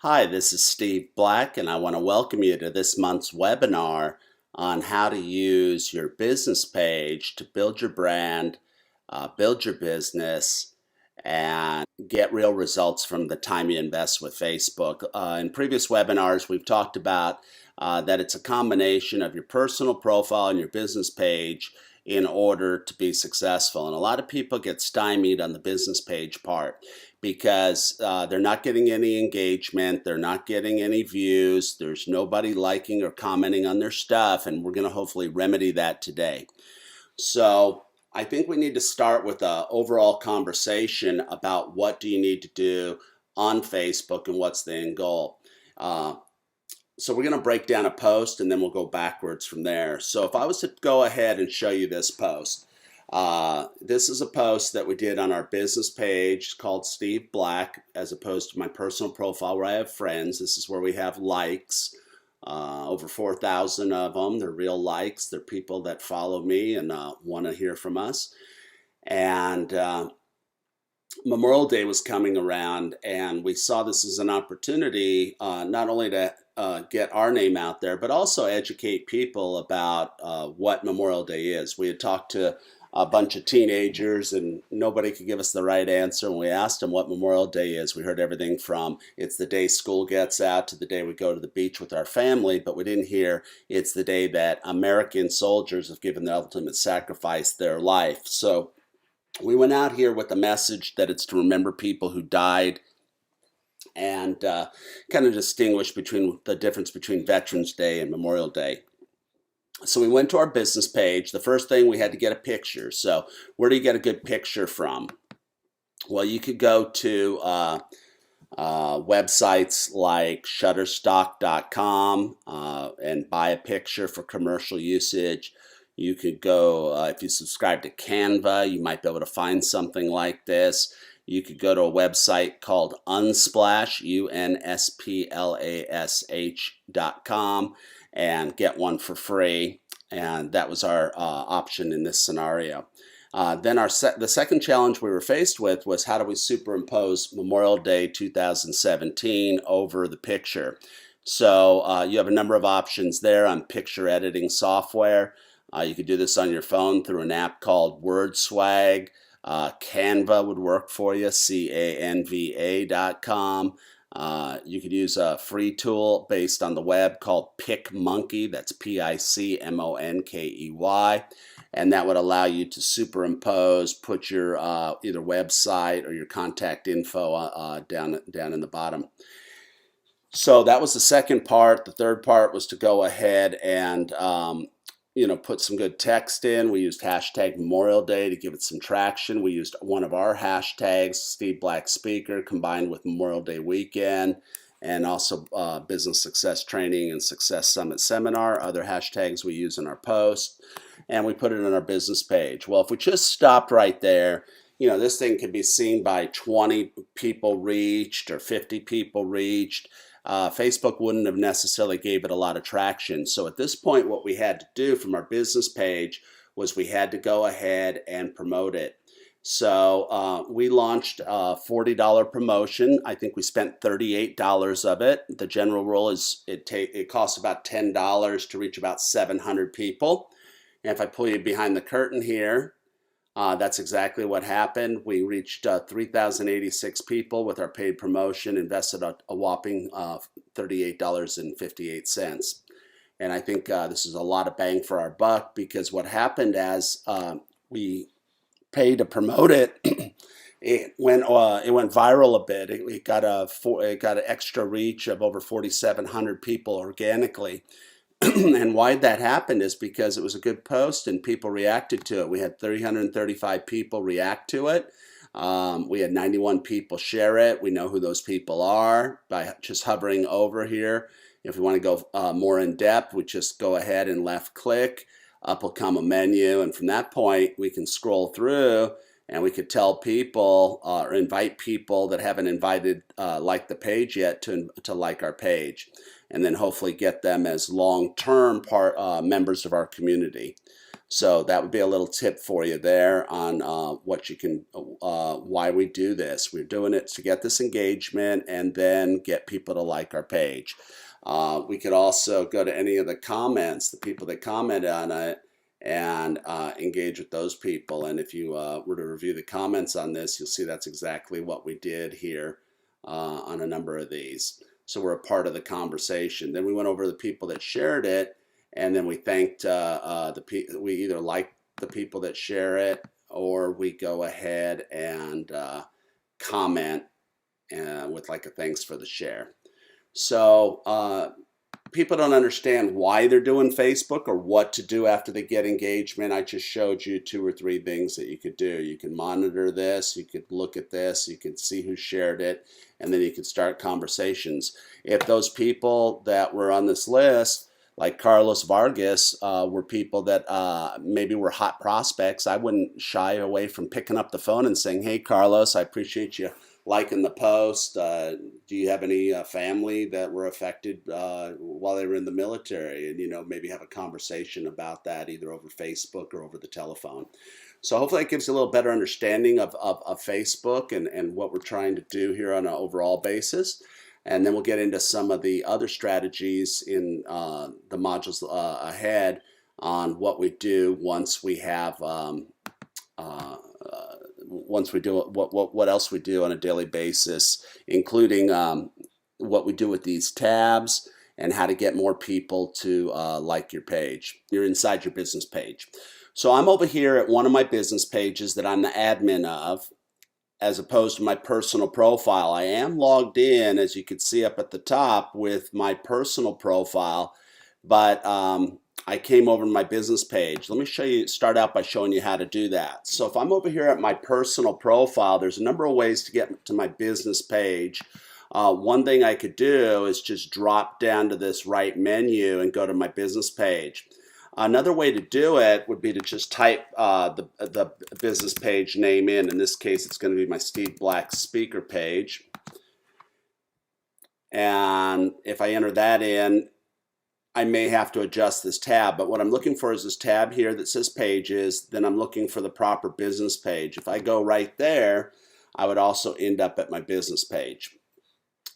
Hi, this is Steve Black, and I want to welcome you to this month's webinar on how to use your business page to build your brand, build your business, and get real results from the time you invest with Facebook. In previous webinars, we've talked about that it's a combination of your personal profile and your business page in order to be successful. And a lot of people get stymied on the business page part because they're not getting any engagement, they're not getting any views, there's nobody liking or commenting on their stuff, and we're going to hopefully remedy that today. So I think we need to start with an overall conversation about what do you need to do on Facebook and what's the end goal. So we're going to break down a post and then we'll go backwards from there. So if I was to go ahead and show you this post, this is a post that we did on our business page called Steve Black, as opposed to my personal profile where I have friends. This is where we have likes, over 4,000 of them. They're real likes. They're people that follow me and want to hear from us. And Memorial Day was coming around, and we saw this as an opportunity not only to get our name out there, but also educate people about what Memorial Day is. We had talked to a bunch of teenagers, and nobody could give us the right answer. And we asked them what Memorial Day is. We heard everything from it's the day school gets out to the day we go to the beach with our family, but we didn't hear it's the day that American soldiers have given the ultimate sacrifice, their life. So we went out here with the message that it's to remember people who died and kind of distinguish between the difference between Veterans Day and Memorial Day. So we went to our business page. The first thing, we had to get a picture. So where do you get a good picture from? Well, you could go to websites like shutterstock.com and buy a picture for commercial usage. You could go, if you subscribe to Canva, you might be able to find something like this. You could go to a website called Unsplash, unsplash.com, and get one for free. And that was our option in this scenario. Then the second challenge we were faced with was how do we superimpose Memorial Day 2017 over the picture. So you have a number of options there on picture editing software. You could do this on your phone through an app called WordSwag. Canva would work for you, canva.com. You could use a free tool based on the web called PicMonkey. That's PICMONKEY. And that would allow you to superimpose, put your either website or your contact info down in the bottom. So that was the second part. The third part was to go ahead and put some good text in. We used hashtag Memorial Day to give it some traction. We used one of our hashtags, Steve Black Speaker, combined with Memorial Day weekend, and also Business Success Training and Success Summit Seminar, other hashtags we use in our post, and we put it on our business page. Well, if we just stopped right there, this thing could be seen by 20 people reached or 50 people reached. Facebook wouldn't have necessarily gave it a lot of traction. So at this point, what we had to do from our business page was we had to go ahead and promote it. So we launched a $40 promotion. I think we spent $38 of it. The general rule is it costs about $10 to reach about 700 people. And if I pull you behind the curtain here, that's exactly what happened. We reached 3,086 people with our paid promotion, invested a whopping $38.58. And I think this is a lot of bang for our buck, because what happened as we paid to promote it, it went viral a bit. It got an extra reach of over 4,700 people organically. And why that happened is because it was a good post and people reacted to it. We had 335 people react to it. We had 91 people share it. We know who those people are by just hovering over here. If we want to go more in depth, we just go ahead and left click. Up will come a menu, and from that point we can scroll through and we could tell people or invite people that haven't invited like the page yet to like our page, and then hopefully get them as long-term members of our community. So that would be a little tip for you there on what you can, why we do this. We're doing it to get this engagement and then get people to like our page. We could also go to any of the comments, the people that commented on it, and engage with those people. And if you were to review the comments on this, you'll see that's exactly what we did here on a number of these. So we're a part of the conversation. Then we went over the people that shared it, and then we thanked we either like the people that share it, or we go ahead and comment with like a thanks for the share. So people don't understand why they're doing Facebook or what to do after they get engagement. I just showed you 2 or 3 things that you could do. You can monitor this, you could look at this, you can see who shared it, and then you can start conversations. If those people that were on this list, like Carlos Vargas, were people that maybe were hot prospects, I wouldn't shy away from picking up the phone and saying, hey, Carlos, I appreciate you liking the post. Do you have any family that were affected while they were in the military? And, you know, maybe have a conversation about that either over Facebook or over the telephone. So hopefully that gives you a little better understanding of Facebook and what we're trying to do here on an overall basis. And then we'll get into some of the other strategies in the modules ahead on what we do once we have once we do what else we do on a daily basis, including what we do with these tabs and how to get more people to like your page. You're inside your business page. So I'm over here at one of my business pages that I'm the admin of, as opposed to my personal profile. I am logged in, as you can see up at the top, with my personal profile, but I came over to my business page. Let me start out by showing you how to do that. So if I'm over here at my personal profile, there's a number of ways to get to my business page. One thing I could do is just drop down to this right menu and go to my business page. Another way to do it would be to just type the business page name in. In this case, it's going to be my Steve Black speaker page. And if I enter that in, I may have to adjust this tab, but what I'm looking for is this tab here that says pages. Then I'm looking for the proper business page. If I go right there, I would also end up at my business page.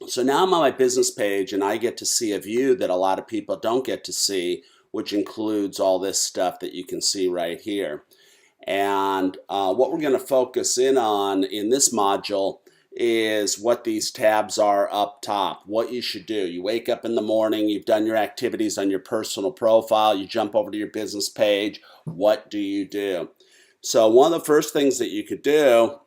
So now I'm on my business page and I get to see a view that a lot of people don't get to see, which includes all this stuff that you can see right here. And what we're going to focus in on in this module is what these tabs are up top, what you should do. You wake up in the morning, you've done your activities on your personal profile, you jump over to your business page. What do you do? So one of the first things that you could do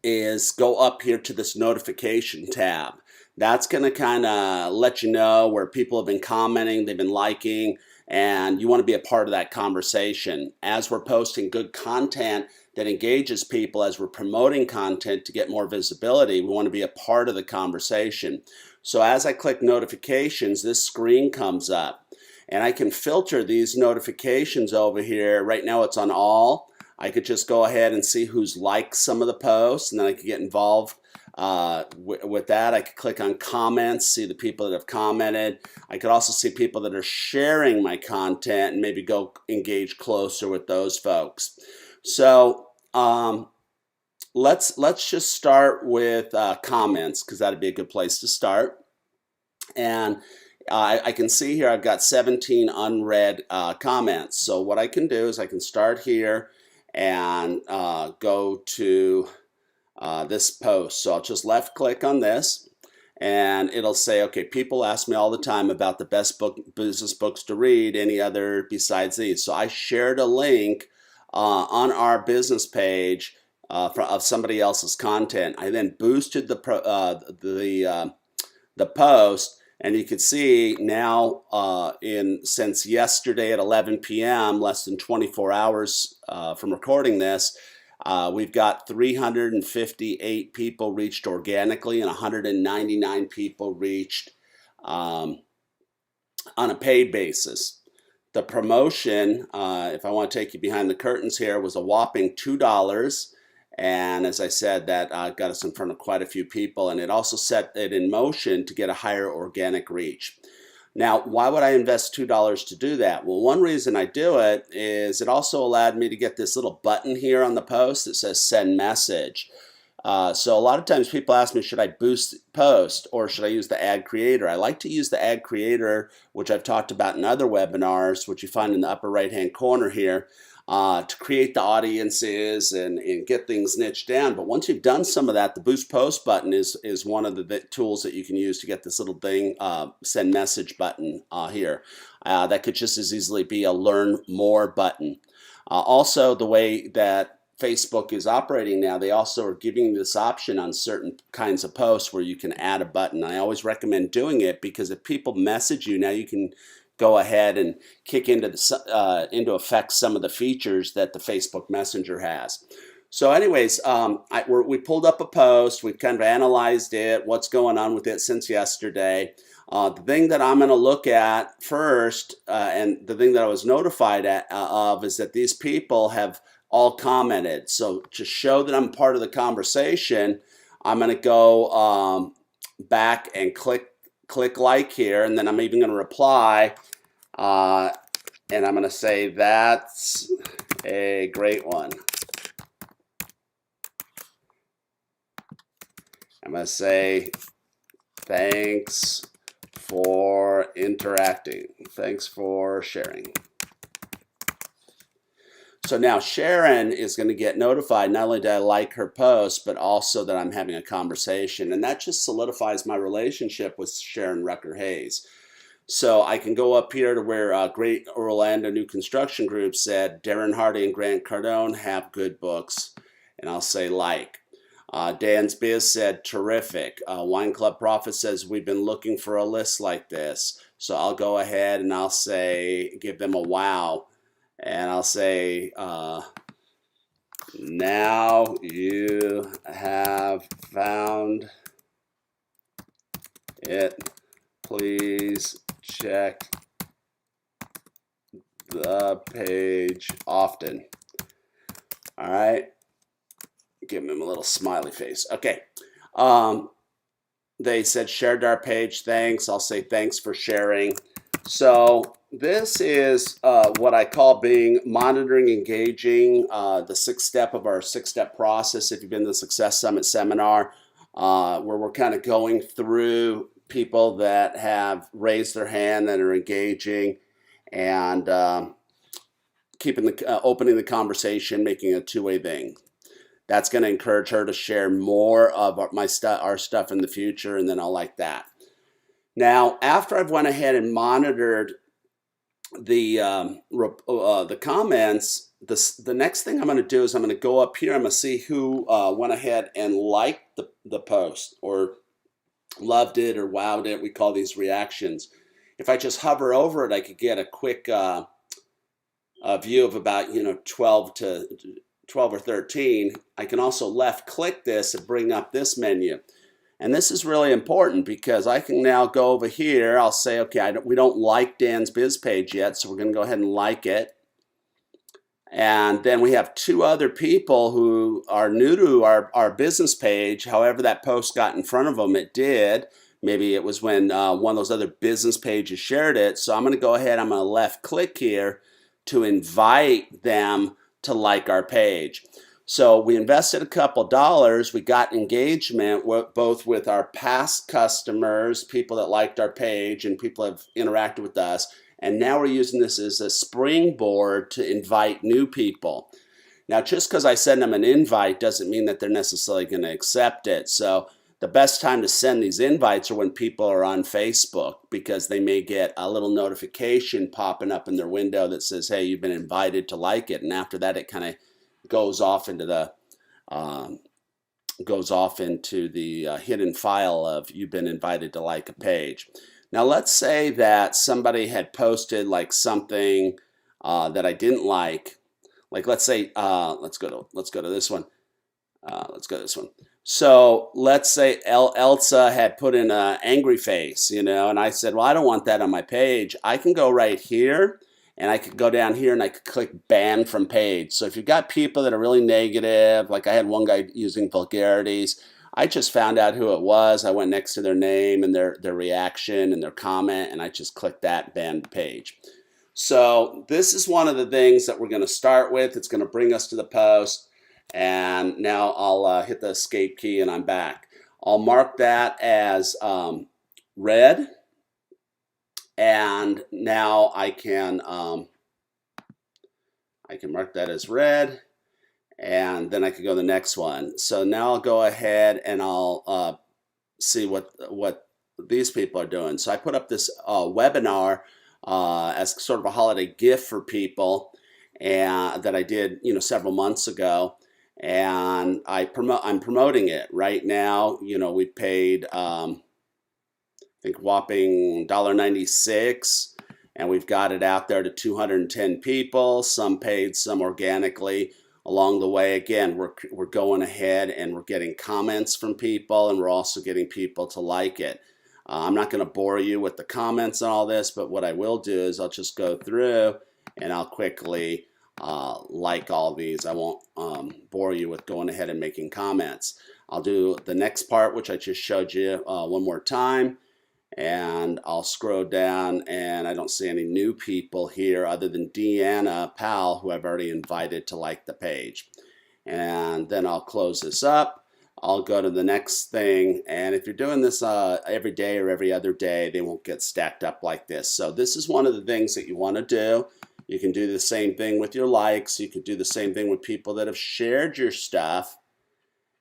is go up here to this notification tab. That's going to kind of let you know where people have been commenting, they've been liking, and you want to be a part of that conversation. As we're posting good content that engages people, as we're promoting content to get more visibility, we want to be a part of the conversation. So as I click notifications, this screen comes up and I can filter these notifications over here. Right now it's on all. I could just go ahead and see who's liked some of the posts, and then I could get involved with that. I could click on comments, see the people that have commented. I could also see people that are sharing my content and maybe go engage closer with those folks. So let's just start with comments, because that'd be a good place to start. And I can see here I've got 17 unread comments. So what I can do is I can start here and go to this post. So I'll just left click on this and it'll say, okay, people ask me all the time about the best business books to read, any other besides these. So I shared a link on our business page of somebody else's content. I then boosted the post, and you can see now since yesterday at 11 p.m., less than 24 hours from recording this, we've got 358 people reached organically and 199 people reached on a paid basis. The promotion, if I want to take you behind the curtains here, was a whopping $2. And as I said, that got us in front of quite a few people, and it also set it in motion to get a higher organic reach. Now, why would I invest $2 to do that? Well, one reason I do it is it also allowed me to get this little button here on the post that says send message. So a lot of times people ask me, should I boost post or should I use the ad creator? I like to use the ad creator, which I've talked about in other webinars, which you find in the upper right hand corner here, to create the audiences and get things niched down. But once you've done some of that, the boost post button is one of the tools that you can use to get this little thing, send message button here. That could just as easily be a learn more button. Also, the way that Facebook is operating now, they also are giving this option on certain kinds of posts where you can add a button. I always recommend doing it because if people message you, now you can go ahead and kick into effect some of the features that the Facebook Messenger has. So anyways, we pulled up a post, we've kind of analyzed it, what's going on with it since yesterday. The thing that I'm going to look at first, and the thing that I was notified of, is that these people have all commented. So to show that I'm part of the conversation, I'm going to go back and click like here, and then I'm even going to reply, and I'm going to say that's a great one. I'm going to say thanks for interacting. Thanks for sharing. So now Sharon is going to get notified, not only did I like her post, but also that I'm having a conversation. And that just solidifies my relationship with Sharon Rucker Hayes. So I can go up here to where Great Orlando New Construction Group said, Darren Hardy and Grant Cardone have good books. And I'll say like. Dan's Biz said, terrific. Wine Club Prophet says, we've been looking for a list like this. So I'll go ahead and I'll say, give them a wow. And I'll say, now you have found it. Please check the page often. All right. Give him a little smiley face. Okay. They said shared our page. Thanks. I'll say thanks for sharing. So this is what I call being monitoring, engaging, the sixth step of our six-step process. If you've been to the Success Summit seminar, where we're kind of going through people that have raised their hand, that are engaging, and keeping opening the conversation, making a two-way thing. That's going to encourage her to share more of our stuff in the future, and then I'll like that. Now, after I've went ahead and monitored the comments, the next thing I'm going to do is I'm going to go up here. I'm going to see who went ahead and liked the post or loved it or wowed it. We call these reactions. If I just hover over it, I could get a quick view of about 12 or 13. I can also left click this and bring up this menu. And this is really important because I can now go over here. I'll say, okay, we don't like Dan's Biz page yet, so we're going to go ahead and like it. And then we have two other people who are new to our business page. However that post got in front of them, it did. Maybe it was when one of those other business pages shared it. So I'm going to go ahead, I'm going to left click here to invite them to like our page. So we invested a couple dollars, we got engagement both with our past customers, people that liked our page and people have interacted with us, and now we're using this as a springboard to invite new people. Now just because I send them an invite doesn't mean that they're necessarily going to accept it. So the best time to send these invites are when people are on Facebook, because they may get a little notification popping up in their window that says, hey, you've been invited to like it, and after that it kind of goes off into the hidden file of you've been invited to like a page. Now let's say that somebody had posted like something that I didn't like let's say let's go to this one. So let's say Elsa had put in an angry face, and I said, well, I don't want that on my page. I can go right here. And I could go down here and I could click ban from page. So if you've got people that are really negative, like I had one guy using vulgarities, I just found out who it was. I went next to their name and their reaction and their comment, and I just clicked that banned page. So this is one of the things that we're going to start with. It's going to bring us to the post, and now I'll hit the escape key and I'm back. I'll mark that as red, and now I can mark that as red, and then I can go to the next one. So now I'll go ahead and I'll see what these people are doing. So I put up this webinar as sort of a holiday gift for people, and that I did several months ago, and I'm promoting it right now. We paid I think whopping $1.96, and we've got it out there to 210 people, some paid, some organically. Along the way, again, we're going ahead and we're getting comments from people, and we're also getting people to like it. I'm not going to bore you with the comments and all this, but what I will do is I'll just go through and I'll quickly like all these. I won't bore you with going ahead and making comments. I'll do the next part, which I just showed you one more time, and I'll scroll down, and I don't see any new people here other than Deanna Powell, who I've already invited to like the page. And then I'll close this up. I'll go to the next thing, and if you're doing this every day or every other day, they won't get stacked up like this. So this is one of the things that you want to do. You can do the same thing with your likes. You could do the same thing with people that have shared your stuff.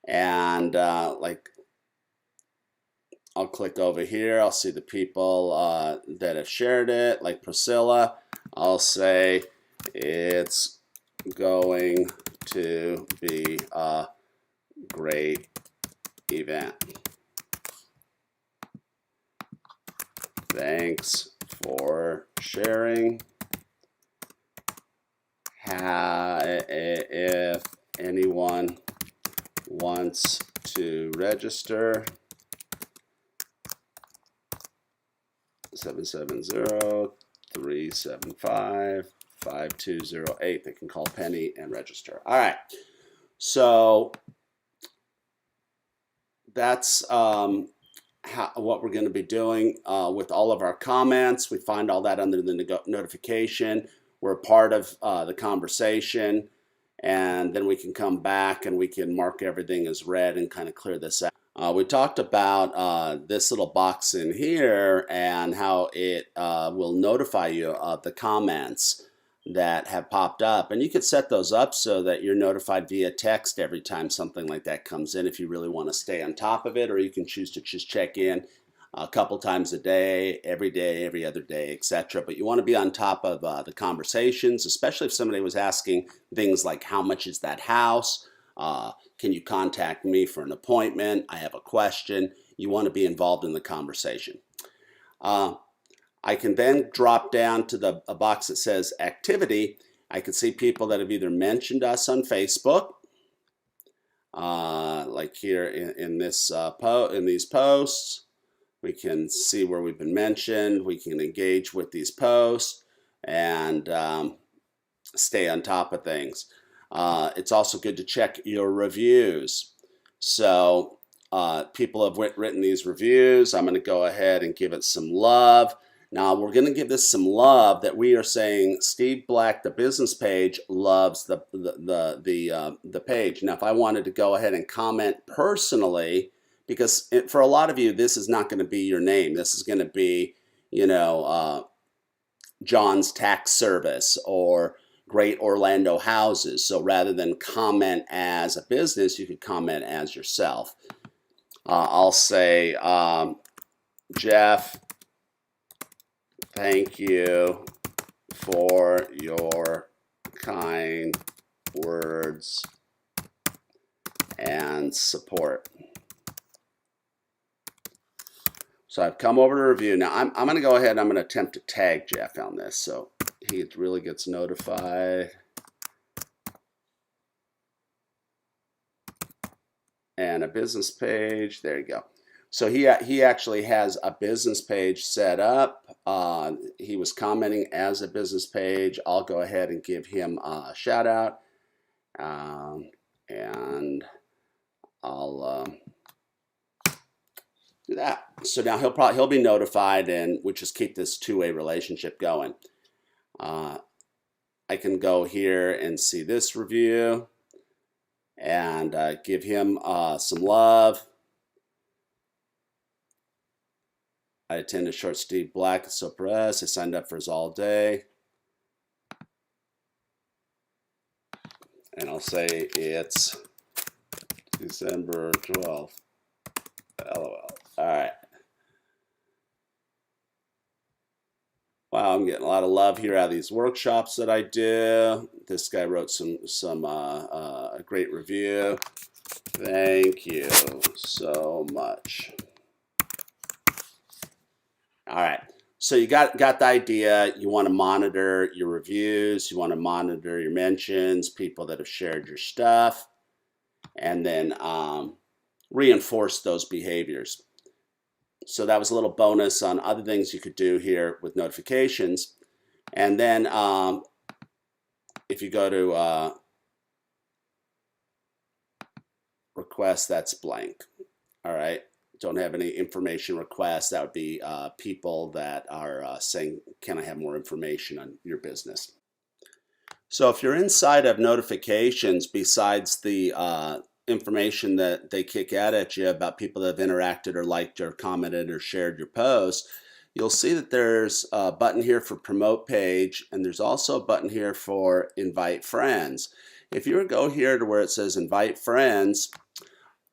And like, I'll click over here. I'll see the people that have shared it, like Priscilla. I'll say it's going to be a great event. Thanks for sharing. If anyone wants to register, 770-375-5208. They can call Penny and register. All right. So that's what we're going to be doing with all of our comments. We find all that under the notification. We're a part of the conversation, and then we can come back and we can mark everything as red and kind of clear this out. We talked about this little box in here and how it will notify you of the comments that have popped up, and you could set those up so that you're notified via text every time something like that comes in if you really want to stay on top of it, or you can choose to just check in a couple times a day, every other day, etc. But you want to be on top of the conversations, especially if somebody was asking things like, how much is that house? Can you contact me for an appointment? I have a question. You want to be involved in the conversation. I can then drop down to a box that says activity. I can see people that have either mentioned us on Facebook, like here in these posts. We can see where we've been mentioned. We can engage with these posts and stay on top of things. It's also good to check your reviews. So people have written these reviews. I'm going to go ahead and give it some love. Now we're going to give this some love that we are saying Steve Black, the business page, loves the page. Now if I wanted to go ahead and comment personally, because for a lot of you this is not going to be your name. This is going to be, John's Tax Service or Great Orlando Houses. So rather than comment as a business, you could comment as yourself. I'll say, Jeff, thank you for your kind words and support. So I've come over to review. Now I'm going to go ahead and I'm going to attempt to tag Jeff on this so he really gets notified. And a business page. There you go. So he actually has a business page set up. He was commenting as a business page. I'll go ahead and give him a shout out. And I'll do that. So now he'll be notified, and we just keep this two-way relationship going. I can go here and see this review and give him some love. I attended short Steve Black at Sopress. I signed up for his all day. And I'll say it's December 12th. LOL. All right. Wow, I'm getting a lot of love here out of these workshops that I do. This guy wrote some great review. Thank you so much. All right. So you got the idea. You want to monitor your reviews. You want to monitor your mentions, people that have shared your stuff, and then reinforce those behaviors. So that was a little bonus on other things you could do here with notifications. And then if you go to request, that's blank. All right. Don't have any information requests. That would be people that are saying, can I have more information on your business? So if you're inside of notifications, besides the information that they kick out at you about people that have interacted or liked or commented or shared your post, you'll see that there's a button here for promote page, and there's also a button here for invite friends. If you were to go here to where it says invite friends,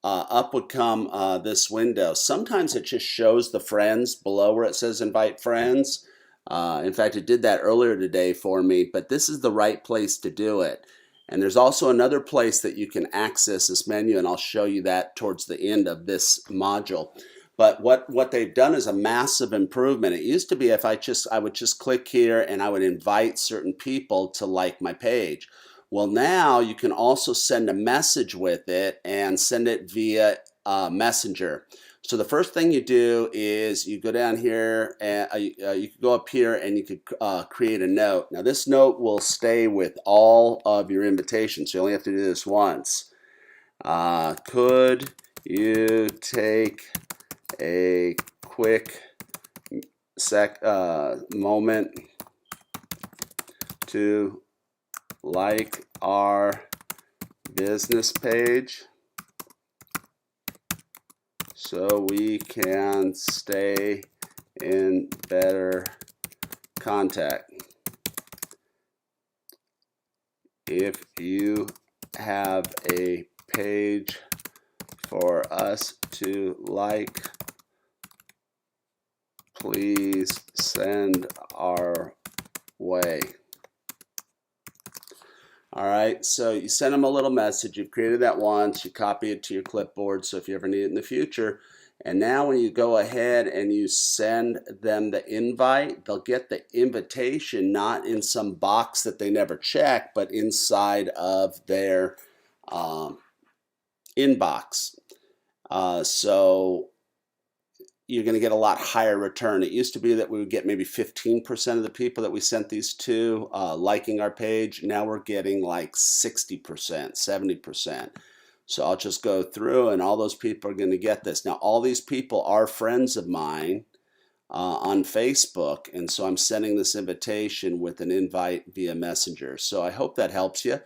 up would come this window. Sometimes it just shows the friends below where it says invite friends. In fact, it did that earlier today for me, but this is the right place to do it. And there's also another place that you can access this menu, and I'll show you that towards the end of this module. But what they've done is a massive improvement. It used to be if I would just click here and I would invite certain people to like my page. Well, now you can also send a message with it and send it via Messenger. So the first thing you do is you go down here and you can go up here and you could create a note. Now this note will stay with all of your invitations. So you only have to do this once. Could you take a quick moment to like our business page so we can stay in better contact? If you have a page for us to like, please send our way. All right, so you send them a little message. You've created that once. You copy it to your clipboard, so if you ever need it in the future. And now when you go ahead and you send them the invite, they'll get the invitation not in some box that they never check, but inside of their inbox. So you're going to get a lot higher return. It used to be that we would get maybe 15% of the people that we sent these to liking our page. Now we're getting like 60%, 70%. So I'll just go through and all those people are going to get this. Now all these people are friends of mine on Facebook, and so I'm sending this invitation with an invite via Messenger. So I hope that helps you.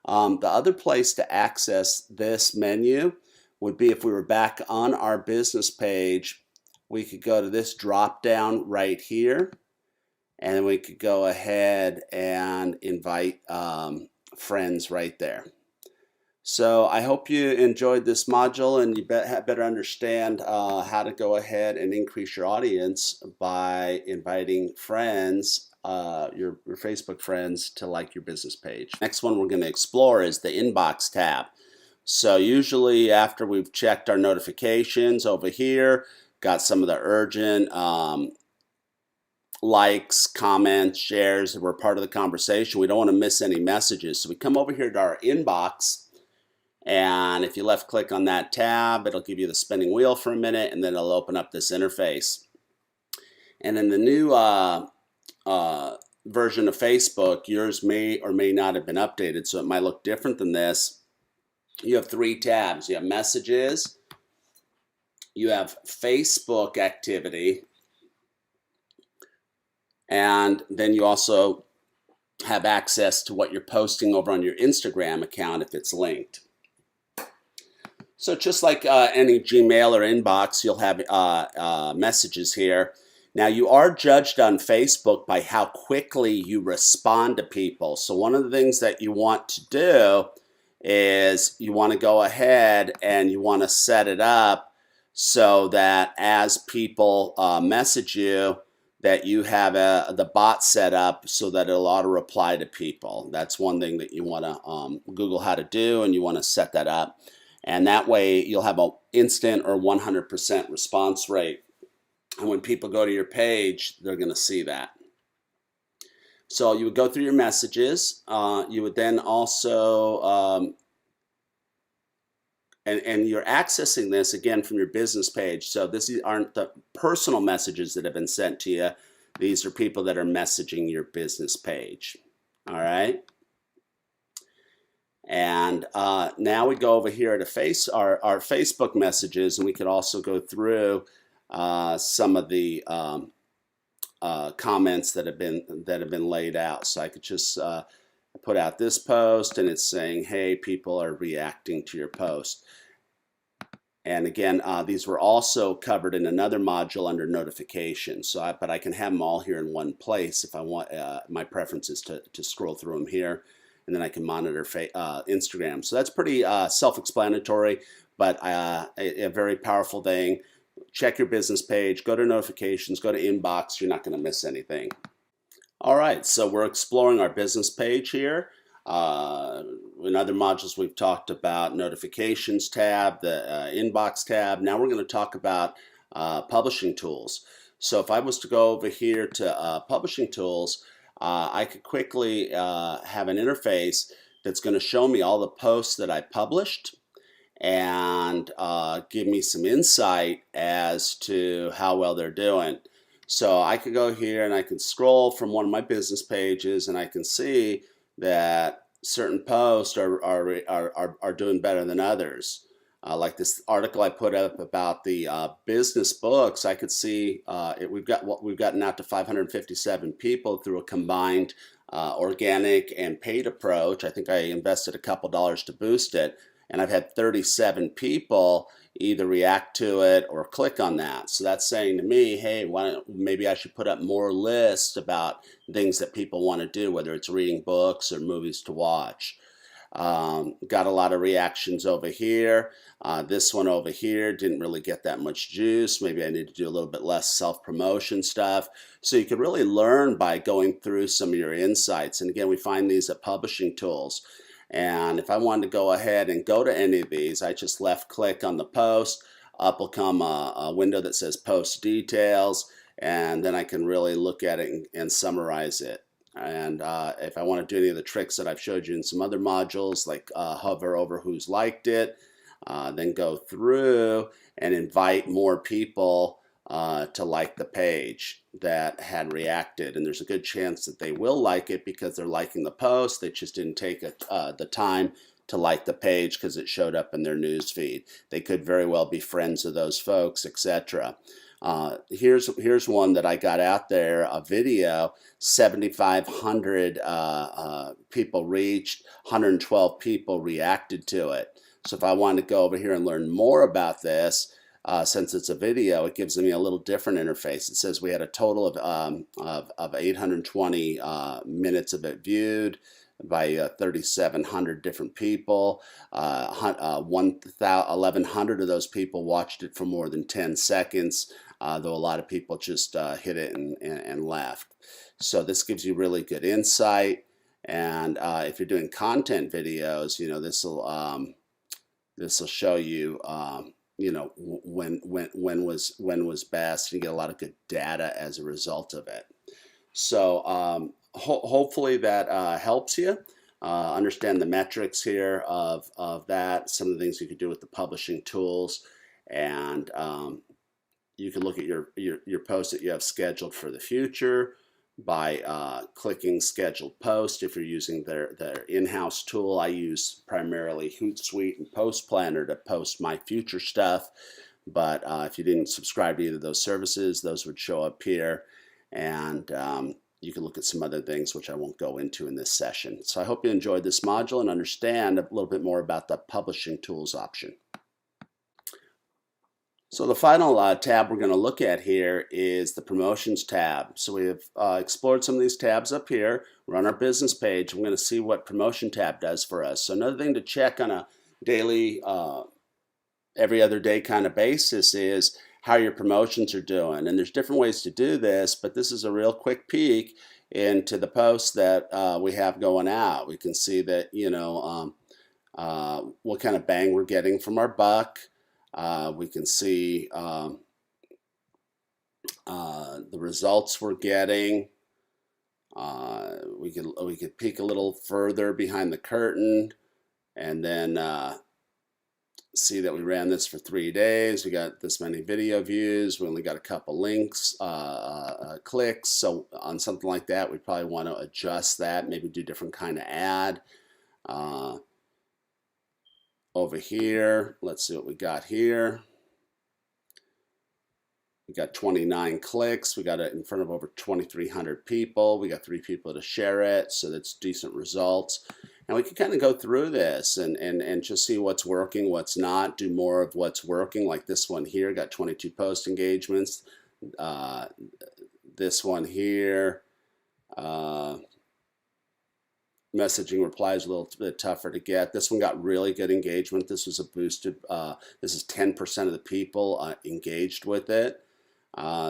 The other place to access this menu would be if we were back on our business page. We could go to this drop down right here, and we could go ahead and invite friends right there. So I hope you enjoyed this module and you better understand how to go ahead and increase your audience by inviting friends, your Facebook friends, to like your business page. Next one we're going to explore is the inbox tab. So usually after we've checked our notifications over here, got some of the urgent likes, comments, shares that were part of the conversation. We don't want to miss any messages. So we come over here to our inbox, and if you left click on that tab, it'll give you the spinning wheel for a minute, and then it'll open up this interface. And in the new version of Facebook, yours may or may not have been updated, so it might look different than this. You have three tabs. You have messages, you have Facebook activity, and then you also have access to what you're posting over on your Instagram account if it's linked. So just like any Gmail or inbox, you'll have messages here. Now, you are judged on Facebook by how quickly you respond to people. So one of the things that you want to do is you want to go ahead and you want to set it up so that as people message you, that you have the bot set up so that it'll auto reply to people. That's one thing that you want to Google how to do, and you want to set that up. And that way you'll have an instant or 100% response rate. And when people go to your page, they're going to see that. So you would go through your messages. You would then also, and you're accessing this again from your business page. So these aren't the personal messages that have been sent to you. These are people that are messaging your business page. All right. And now we go over here to our Facebook messages, and we could also go through some of the comments that have been laid out. So I could just put out this post, and it's saying, "Hey, people are reacting to your post." And again, these were also covered in another module under notifications. So, but I can have them all here in one place if I want. My preference is to scroll through them here, and then I can monitor Instagram. So that's pretty self-explanatory, but a very powerful thing. Check your business page, go to notifications, go to inbox. You're not going to miss anything. All right, so we're exploring our business page here. In other modules, we've talked about notifications tab, the inbox tab. Now we're going to talk about publishing tools. So if I was to go over here to publishing tools, I could quickly have an interface that's going to show me all the posts that I published and give me some insight as to how well they're doing. So I could go here and I can scroll from one of my business pages, and I can see that certain posts are doing better than others. Like this article I put up about the business books, I could see we've gotten out to 557 people through a combined organic and paid approach. I think I invested a couple dollars to boost it, and I've had 37 people either react to it or click on that. So that's saying to me, hey, maybe I should put up more lists about things that people want to do, whether it's reading books or movies to watch. Got a lot of reactions over here. This one over here didn't really get that much juice. Maybe I need to do a little bit less self-promotion stuff. So you can really learn by going through some of your insights. And again, we find these at Publishing Tools. And if I wanted to go ahead and go to any of these, I just left click on the post. Up will come a window that says post details, and then I can really look at it and summarize it. And if I want to do any of the tricks that I've showed you in some other modules, like hover over who's liked it, then go through and invite more people to like the page that had reacted. And there's a good chance that they will like it because they're liking the post. They just didn't take the time to like the page because it showed up in their news feed. They could very well be friends of those folks, etc. Here's one that I got out there, a video, 7,500 people reached, 112 people reacted to it. So if I wanted to go over here and learn more about this, since it's a video, it gives me a little different interface. It says we had a total of 820 minutes of it viewed by 3,700 different people. 1,100 of those people watched it for more than 10 seconds, though a lot of people just hit it and left. So this gives you really good insight. And if you're doing content videos, you know, this will show you you know, when was best. You get a lot of good data as a result of it. So hopefully that helps you understand the metrics here of that, some of the things you could do with the publishing tools, and you can look at your posts that you have scheduled for the future by clicking scheduled post. If you're using their in-house tool, I use primarily Hootsuite and Post Planner to post my future stuff. But if you didn't subscribe to either of those services, those would show up here. And you can look at some other things which I won't go into in this session. So I hope you enjoyed this module and understand a little bit more about the publishing tools option. So the final tab we're going to look at here is the promotions tab. So we have explored some of these tabs up here. We're on our business page. We're going to see what promotion tab does for us. So another thing to check on a daily, every other day kind of basis is how your promotions are doing. And there's different ways to do this, but this is a real quick peek into the posts that we have going out. We can see that, what kind of bang we're getting from our buck. We can see the results we're getting. We could peek a little further behind the curtain and then see that we ran this for 3 days. We got this many video views. We only got a couple links, clicks. So on something like that, we probably want to adjust that, maybe do different kind of ad. Over here, let's see what we got here. We got 29 clicks. We got it in front of over 2,300 people. We got 3 people to share it, so that's decent results. And we can kind of go through this and just see what's working, what's not, do more of what's working, like this one here, got 22 post engagements. This one here, messaging replies a little bit tougher to get. This one got really good engagement. This was a boosted, this is 10% of the people engaged with it.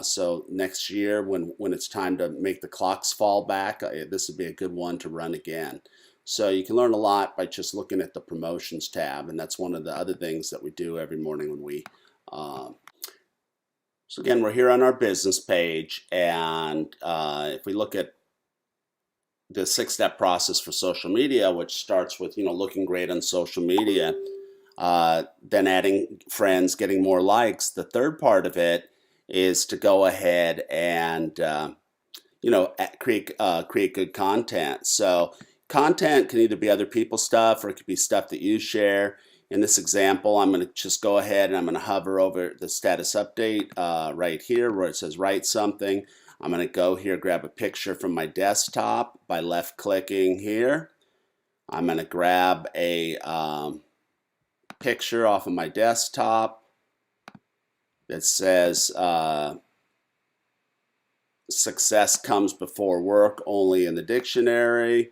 So next year when it's time to make the clocks fall back, this would be a good one to run again. So you can learn a lot by just looking at the promotions tab, and that's one of the other things that we do every morning when we so again, we're here on our business page, and if we look at the 6-step process for social media, which starts with looking great on social media, then adding friends, getting more likes. The third part of it is to go ahead and create good content. So content can either be other people's stuff or it could be stuff that you share. In this example, I'm going to just go ahead and I'm going to hover over the status update right here where it says write something. I'm going to go here, grab a picture from my desktop by left clicking here. I'm going to grab a picture off of my desktop that says success comes before work only in the dictionary.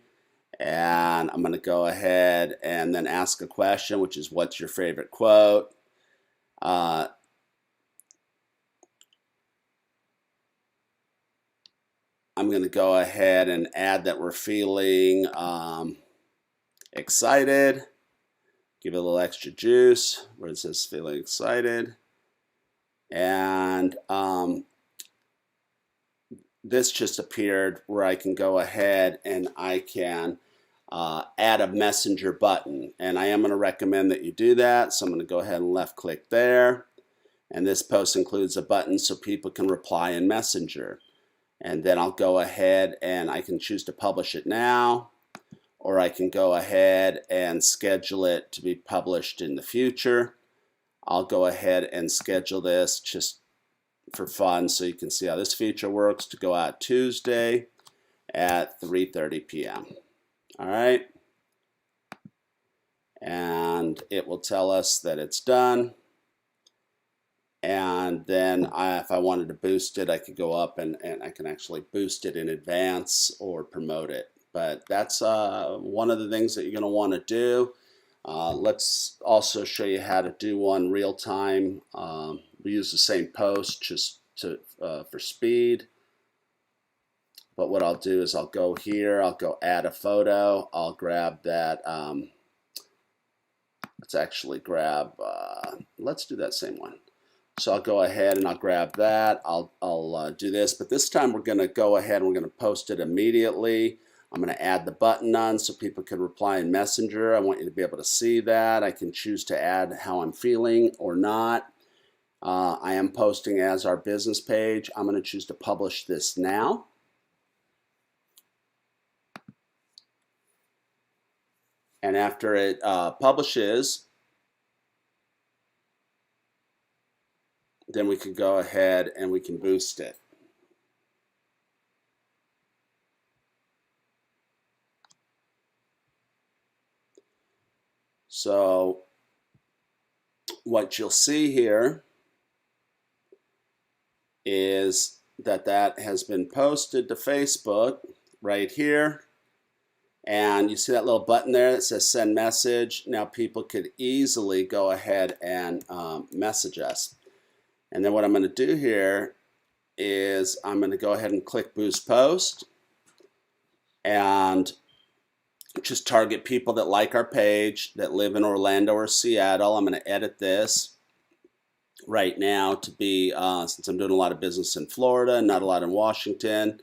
And I'm going to go ahead and then ask a question, which is what's your favorite quote? I'm going to go ahead and add that we're feeling excited. Give it a little extra juice where it says feeling excited. And this just appeared where I can go ahead and I can add a messenger button. And I am going to recommend that you do that. So I'm going to go ahead and left click there. And this post includes a button so people can reply in Messenger. And then I'll go ahead and I can choose to publish it now, or I can go ahead and schedule it to be published in the future. I'll go ahead and schedule this just for fun so you can see how this feature works to go out Tuesday at 3:30 p.m. All right. And it will tell us that it's done. And then if I wanted to boost it, I could go up and I can actually boost it in advance or promote it. But that's one of the things that you're going to want to do. Let's also show you how to do one real time. We use the same post just for speed. But what I'll do is I'll go here, I'll go add a photo, I'll grab that. Let's actually grab, let's do that same one. So I'll go ahead and I'll grab that. I'll do this, but this time we're going to go ahead and we're going to post it immediately. I'm going to add the button on so people can reply in Messenger. I want you to be able to see that. I can choose to add how I'm feeling or not. I am posting as our business page. I'm going to choose to publish this now. And after it publishes, then we can go ahead and we can boost it. So what you'll see here is that has been posted to Facebook right here. And you see that little button there that says send message. Now people could easily go ahead and message us. And then what I'm going to do here is I'm going to go ahead and click boost post and just target people that like our page, that live in Orlando or Seattle. I'm going to edit this right now to be, since I'm doing a lot of business in Florida, not a lot in Washington,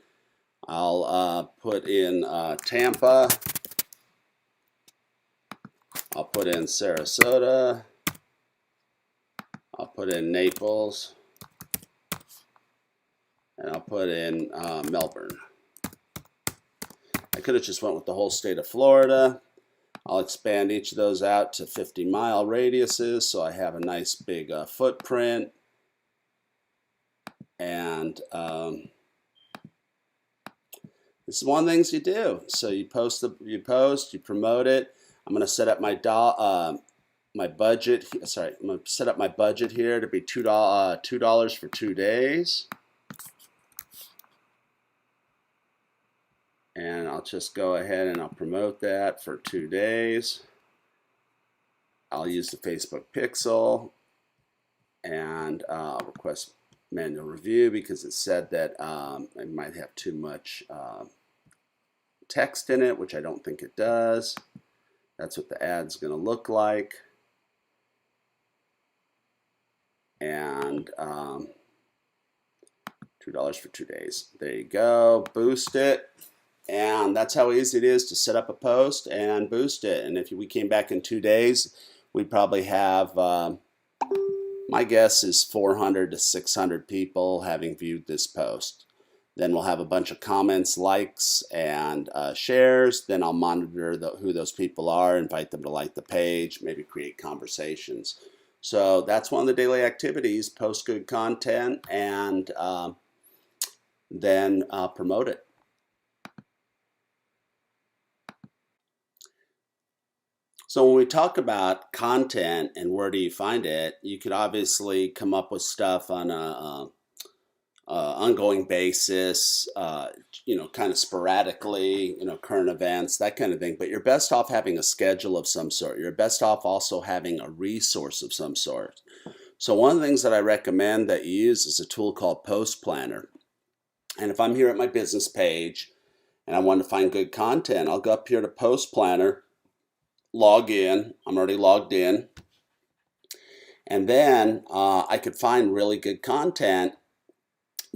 I'll put in Tampa. I'll put in Sarasota. I'll put in Naples. And I'll put in Melbourne. I could have just went with the whole state of Florida. I'll expand each of those out to 50-mile radiuses so I have a nice big footprint. And this is one of the things you do. So you post, you promote it. I'm going to set up my my budget. Sorry, I'm going to set up my budget here to be $2 for 2 days. And I'll just go ahead and I'll promote that for 2 days. I'll use the Facebook Pixel and request manual review because it said that it might have too much text in it, which I don't think it does. That's what the ad's going to look like. And $2 for 2 days. There you go. Boost it. And that's how easy it is to set up a post and boost it. And if we came back in 2 days, we'd probably have, my guess is 400 to 600 people having viewed this post. Then we'll have a bunch of comments, likes, and shares. Then I'll monitor who those people are, invite them to like the page, maybe create conversations. So that's one of the daily activities, post good content and then promote it. So when we talk about content and where do you find it, you could obviously come up with stuff on a ongoing basis, kind of sporadically, current events, that kind of thing. But you're best off having a schedule of some sort. You're best off also having a resource of some sort. So one of the things that I recommend that you use is a tool called Post Planner. And if I'm here at my business page and I want to find good content, I'll go up here to Post Planner, log in. I'm already logged in. And then I could find really good content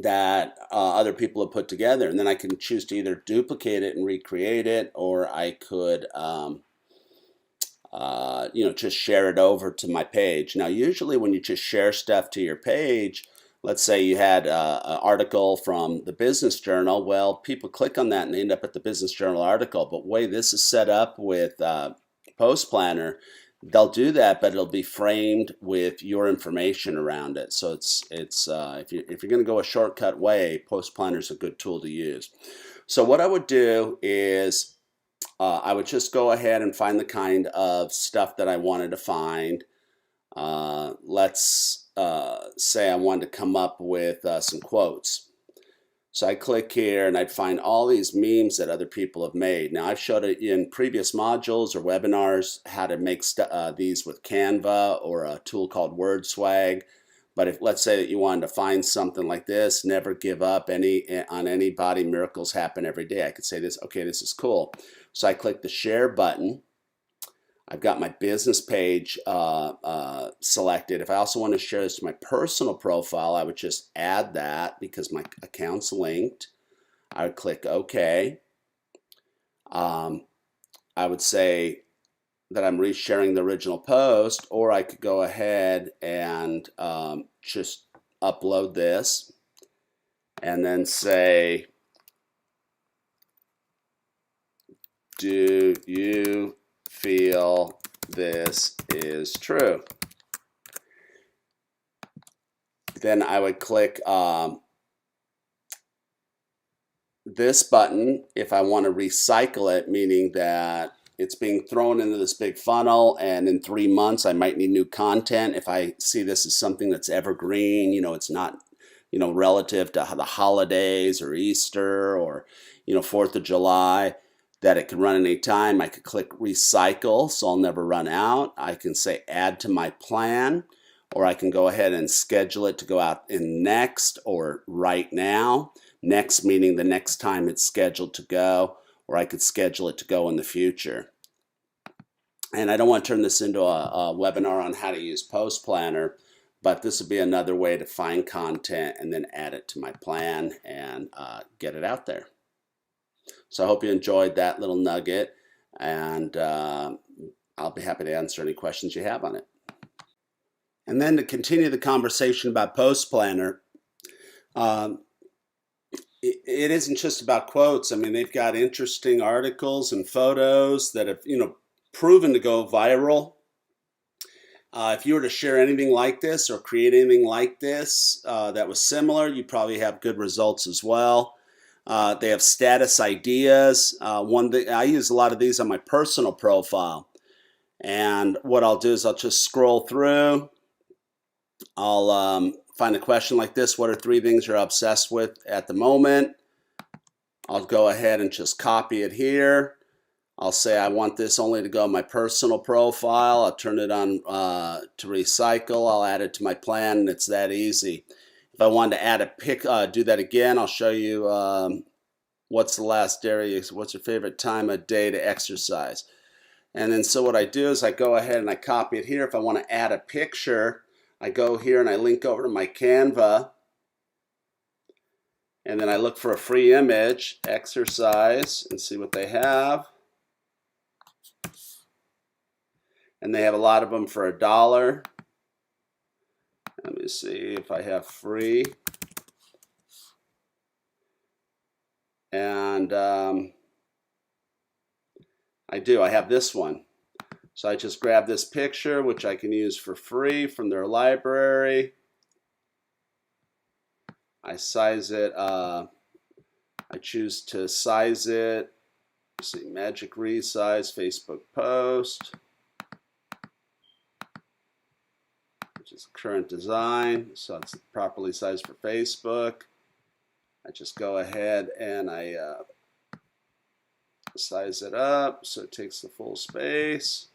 that other people have put together. And then I can choose to either duplicate it and recreate it, or I could, just share it over to my page. Now, usually when you just share stuff to your page, let's say you had an article from the Business Journal, well, people click on that and they end up at the Business Journal article. But the way this is set up with Post Planner, they'll do that, but it'll be framed with your information around it. So it's if you're going to go a shortcut way, Post Planner is a good tool to use. So what I would do is I would just go ahead and find the kind of stuff that I wanted to find. Let's say I wanted to come up with some quotes. So I click here and I'd find all these memes that other people have made. Now I've showed it in previous modules or webinars how to make these with Canva or a tool called WordSwag. But if let's say that you wanted to find something like this, never give up on anybody, miracles happen every day. I could say this, okay, this is cool. So I click the share button. I've got my business page selected. If I also want to share this to my personal profile, I would just add that because my account's linked. I would click OK. I would say that I'm resharing the original post, or I could go ahead and just upload this and then say, do you feel this is true? then I would click this button if I want to recycle it, meaning that it's being thrown into this big funnel, and in 3 months I might need new content. If I see this as something that's evergreen, it's not, relative to the holidays or Easter or, 4th of July, that it can run any time, I could click recycle, so I'll never run out. I can say add to my plan, or I can go ahead and schedule it to go out in next or right now. Next meaning the next time it's scheduled to go, or I could schedule it to go in the future. And I don't want to turn this into a webinar on how to use Post Planner, but this would be another way to find content and then add it to my plan and get it out there. So I hope you enjoyed that little nugget, and I'll be happy to answer any questions you have on it. And then to continue the conversation about Post Planner, it isn't just about quotes. I mean, they've got interesting articles and photos that have, proven to go viral. If you were to share anything like this or create anything like this that was similar, you probably have good results as well. They have status ideas. I use a lot of these on my personal profile. And what I'll do is I'll just scroll through. I'll find a question like this: what are 3 things you're obsessed with at the moment? I'll go ahead and just copy it here. I'll say I want this only to go on my personal profile. I'll turn it on to recycle. I'll add it to my plan, and it's that easy. If I wanted to add a pic, do that again, I'll show you what's the last area, what's your favorite time of day to exercise. And then so what I do is I go ahead and I copy it here. If I want to add a picture, I go here and I link over to my Canva, and then I look for a free image, exercise, and see what they have. And they have a lot of them for $1. Let me see if I have free. And I do. I have this one. So I just grab this picture, which I can use for free from their library. I size it. I choose to size it. Let's see, magic resize, Facebook post, which is current design. So it's properly sized for Facebook. I just go ahead and I size it up so it takes the full space.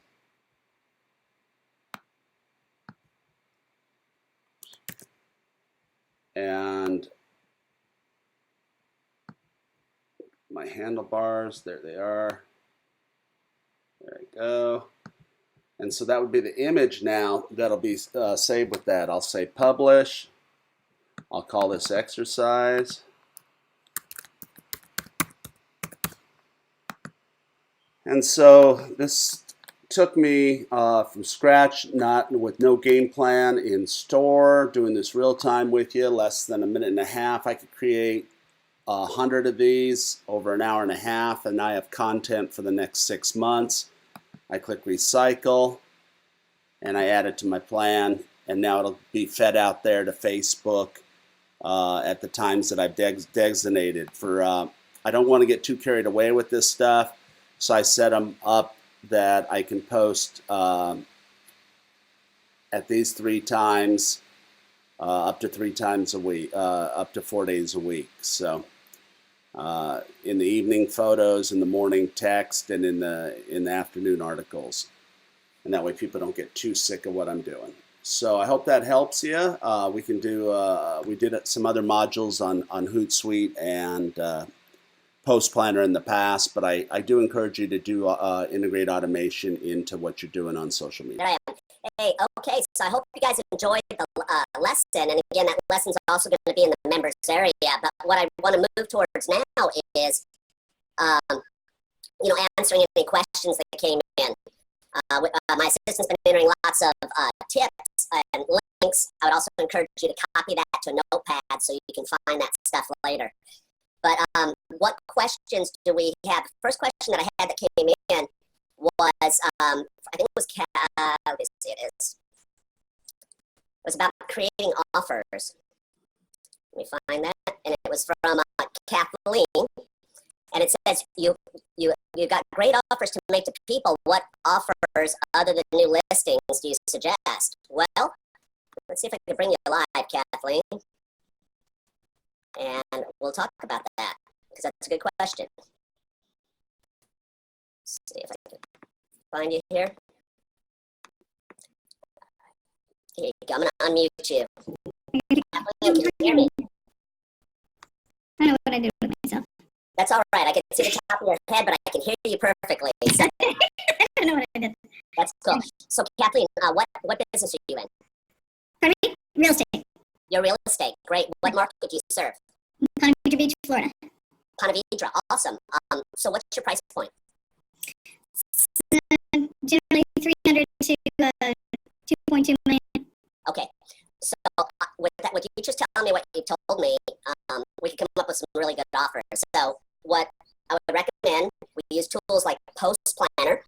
And my handlebars, there they are. There I go. And so that would be the image now that'll be saved with that. I'll say publish. I'll call this exercise. And so this took me from scratch, with no game plan, in store, doing this real time with you, less than a minute and a half. I could create 100 of these over an hour and a half, and I have content for the next 6 months. I click recycle, and I add it to my plan, and now it'll be fed out there to Facebook at the times that I've designated. I don't want to get too carried away with this stuff, so I set them up that I can post at these 3 times, up to 3 times a week, up to 4 days a week. So in the evening photos, in the morning text, and in the afternoon articles. And that way people don't get too sick of what I'm doing. So I hope that helps you. We can do, we did some other modules on Hootsuite and Post Planner in the past, but I do encourage you to do integrate automation into what you're doing on social media. There I am. Hey, okay, so I hope you guys enjoyed the lesson, and again, that lesson's also going to be in the members area, but what I want to move towards now is, answering any questions that came in. My assistant's been entering lots of tips and links. I would also encourage you to copy that to a notepad so you can find that stuff later. But what questions do we have? The first question that I had that came in was, I think it was, it is was about creating offers. Let me find that. And it was from Kathleen. And it says, you got great offers to make to people. What offers other than new listings do you suggest? Well, let's see if I can bring you live, Kathleen. And we'll talk about that, because that's a good question. Let's see if I can find you here. Here you go. I'm going to unmute you. Kathleen, can you hear me? I don't know what I did with myself. That's all right. I can see the top of your head, but I can hear you perfectly. So, I don't know what I did. that's cool. So, Kathleen, what business are you in? Pardon me? Real estate. Your real estate. Great. What market do you serve? Ponte Vedra Beach, Florida. Ponte Vedra. Awesome. So, what's your price point? Generally 300 to 2.2 million. Okay. So, with that, what you just tell me what you told me, we can come up with some really good offers. So, what I would recommend, we use tools like Post Planner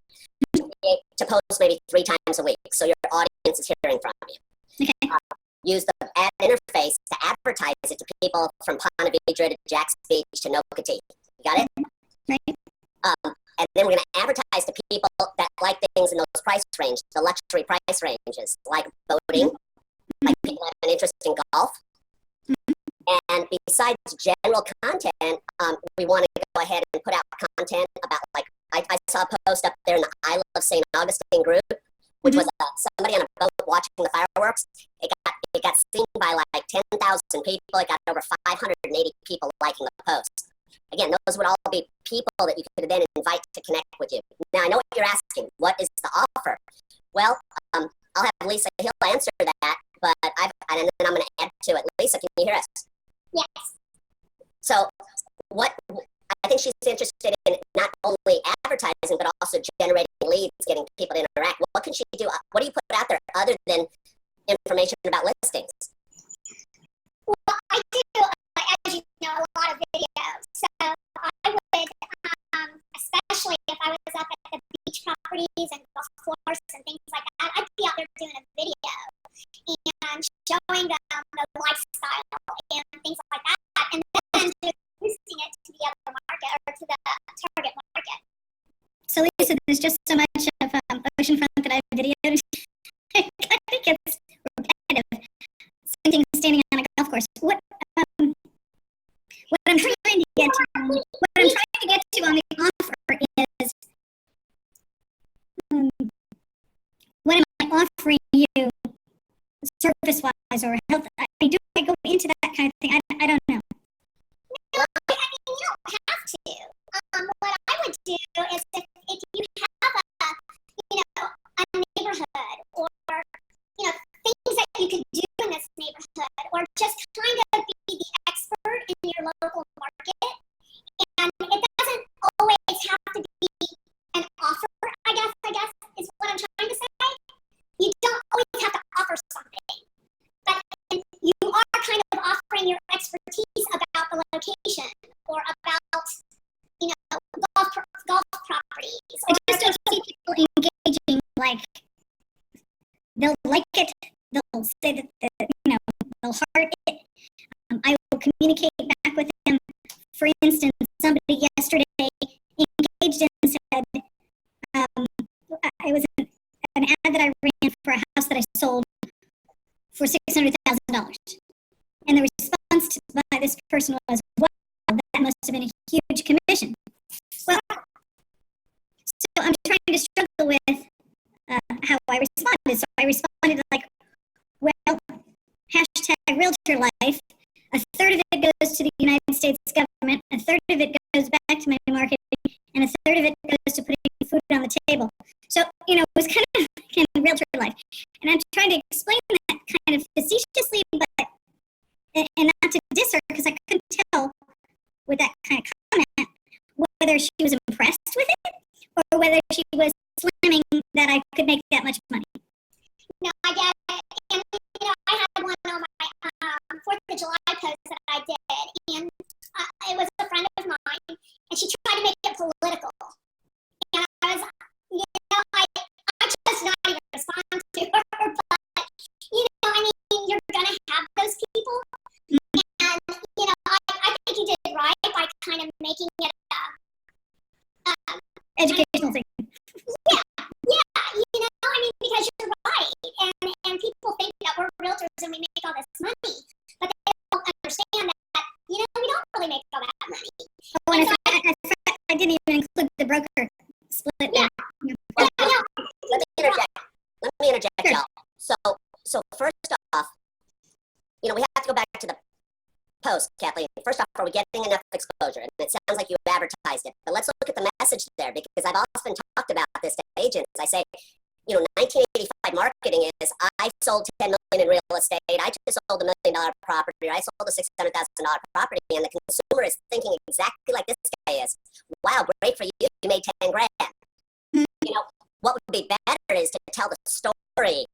to post maybe 3 times a week, so your audience is hearing from you. Okay. Use the ad interface to advertise it to people from Ponte Vedra to Jack's Beach to Nocatee. You got it? Right. And then we're going to advertise to people that like things in those price range, the luxury price ranges, like boating, like people that have an interest in golf. And besides general content, we want to go ahead and put out content about, like, I saw a post up there in the I Love St. Augustine group, which was somebody on a boat watching the fireworks. It got seen by like 10,000 people. It got over 580 people liking the post. Again, those would all be people that you could then invite to connect with you. Now, I know what you're asking. What is the offer? Well, I'll have Lisa Hill answer that, but and then I'm going to add to it. Lisa, can you hear us? Yes. So, I think she's interested in not only advertising, but also generating leads, getting people to interact. What can she do? What do you put out there other than information about listings? Well, I do, as you know, a lot of videos. So I would, especially if I was up at the beach properties and golf course and things like that, I'd be out there doing a video and showing them the lifestyle and things like that, and then introducing it to the other market or to the target market. So Lisa, there's just so much of oceanfront that I've videoed. I think it's repetitive. Same thing as standing on a golf course. What I'm trying to get to on the offer is, what am I offering you service-wise or health? Do I go into that kind of thing? I don't know. No, I mean, you don't have to. What I would do is if you have a neighborhood, or, things that you could do in this neighborhood, or just kind of be the expert in your local market. And it doesn't always have to be an offer, I guess is what I'm trying to say. You don't always have to offer something, but you are kind of offering your expertise about the location or about, golf properties. I just don't see people engaging, like, they'll like it, they'll say that, they'll heart it. I will communicate back with them. For instance, somebody yesterday engaged and said, it was an ad that I ran for a house that I sold for $600,000. And the response by this person was, wow, that must have been a huge commission. Well, so I'm trying to struggle with how I responded. So I responded like, well, hashtag realtor life. A third of it goes to the United States government. A third of it goes back to my marketing. And a third of it goes to putting food on the table. So, it was kind of realtor life. And I'm trying to explain that kind of facetiously, but, and not to diss her, because I couldn't tell with that kind of comment whether she was impressed with it or whether she was slamming that I could make that much money. No, I get it. And, I had one on my 4th of July post that I did, and it was a friend of mine, and she tried to make it political. And I was, I just not even respond to her, but, I mean, going to have those people. And, I think you did right by kind of making it Educational thing. yeah, because you're right. And people think that we're realtors and we make all this money, but they don't understand that, we don't really make all that money. Oh, and I didn't even include the broker split there. Well, let me interject, Sure. y'all. So first off, we have to go back to the post, Kathleen. First off, are we getting enough exposure? And it sounds like you advertised it, but let's look at the message there, because I've often talked about this to agents. I say, 1985 marketing is, I sold $10 million in real estate, I just sold $1 million property, or I sold a $600,000 property, and the consumer is thinking exactly like this guy is. Wow, great for you, you made 10 grand. What would be better is to tell the story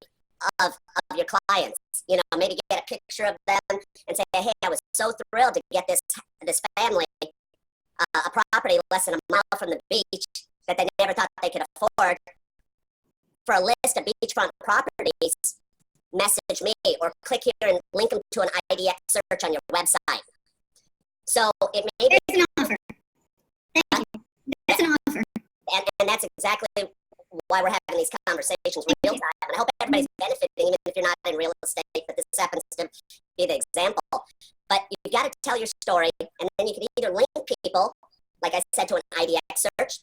of your clients. Maybe get a picture of them and say, hey, I was so thrilled to get this family a property less than a mile from the beach that they never thought they could afford. For a list of beachfront properties, message me or click here and link them to an IDX search on your website. So it may be There's an offer. Thank you. That's an offer. and that's exactly why we're having these conversations real time. And I hope everybody's benefiting, even if you're not in real estate, but this happens to be the example. But you've got to tell your story, and then you can either link people, like I said, to an IDX search.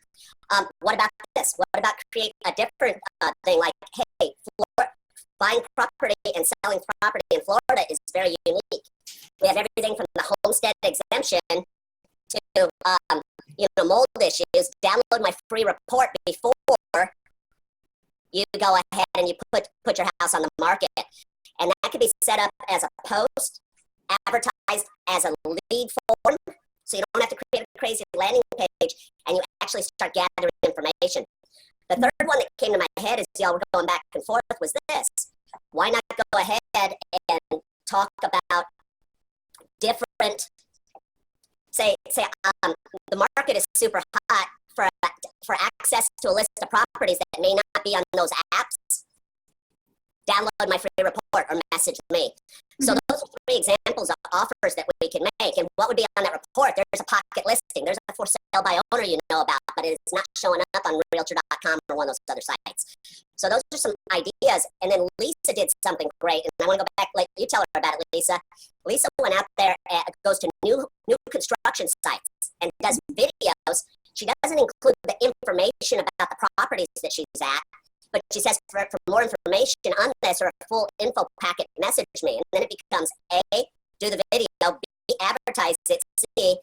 What about this? What about create a different thing like, hey, buying property and selling property in Florida is very unique. We have everything from the homestead exemption to mold issues. Download my free report before you go ahead and you put your house on the market. And that could be set up as a post, advertised as a lead form, so you don't have to create a crazy landing page, and you actually start gathering information. The third one that came to my head as y'all were going back and forth was this. Why not go ahead and talk about different, say the market is super hot for access to a list of properties that may not be on those apps. Download my free report or message me. So those are 3 examples of offers that we can make. And what would be on that report? There's a pocket listing. There's a for sale by owner you know about, but it's not showing up on realtor.com or one of those other sites. So those are some ideas. And then Lisa did something great. And I want to go back, like you tell her about it, Lisa. Lisa went out there and goes to new construction sites and does videos. She doesn't include the information about the properties that she's at, but she says for more information on this or a full info packet, message me. And then it becomes A, do the video, B, advertise it, C,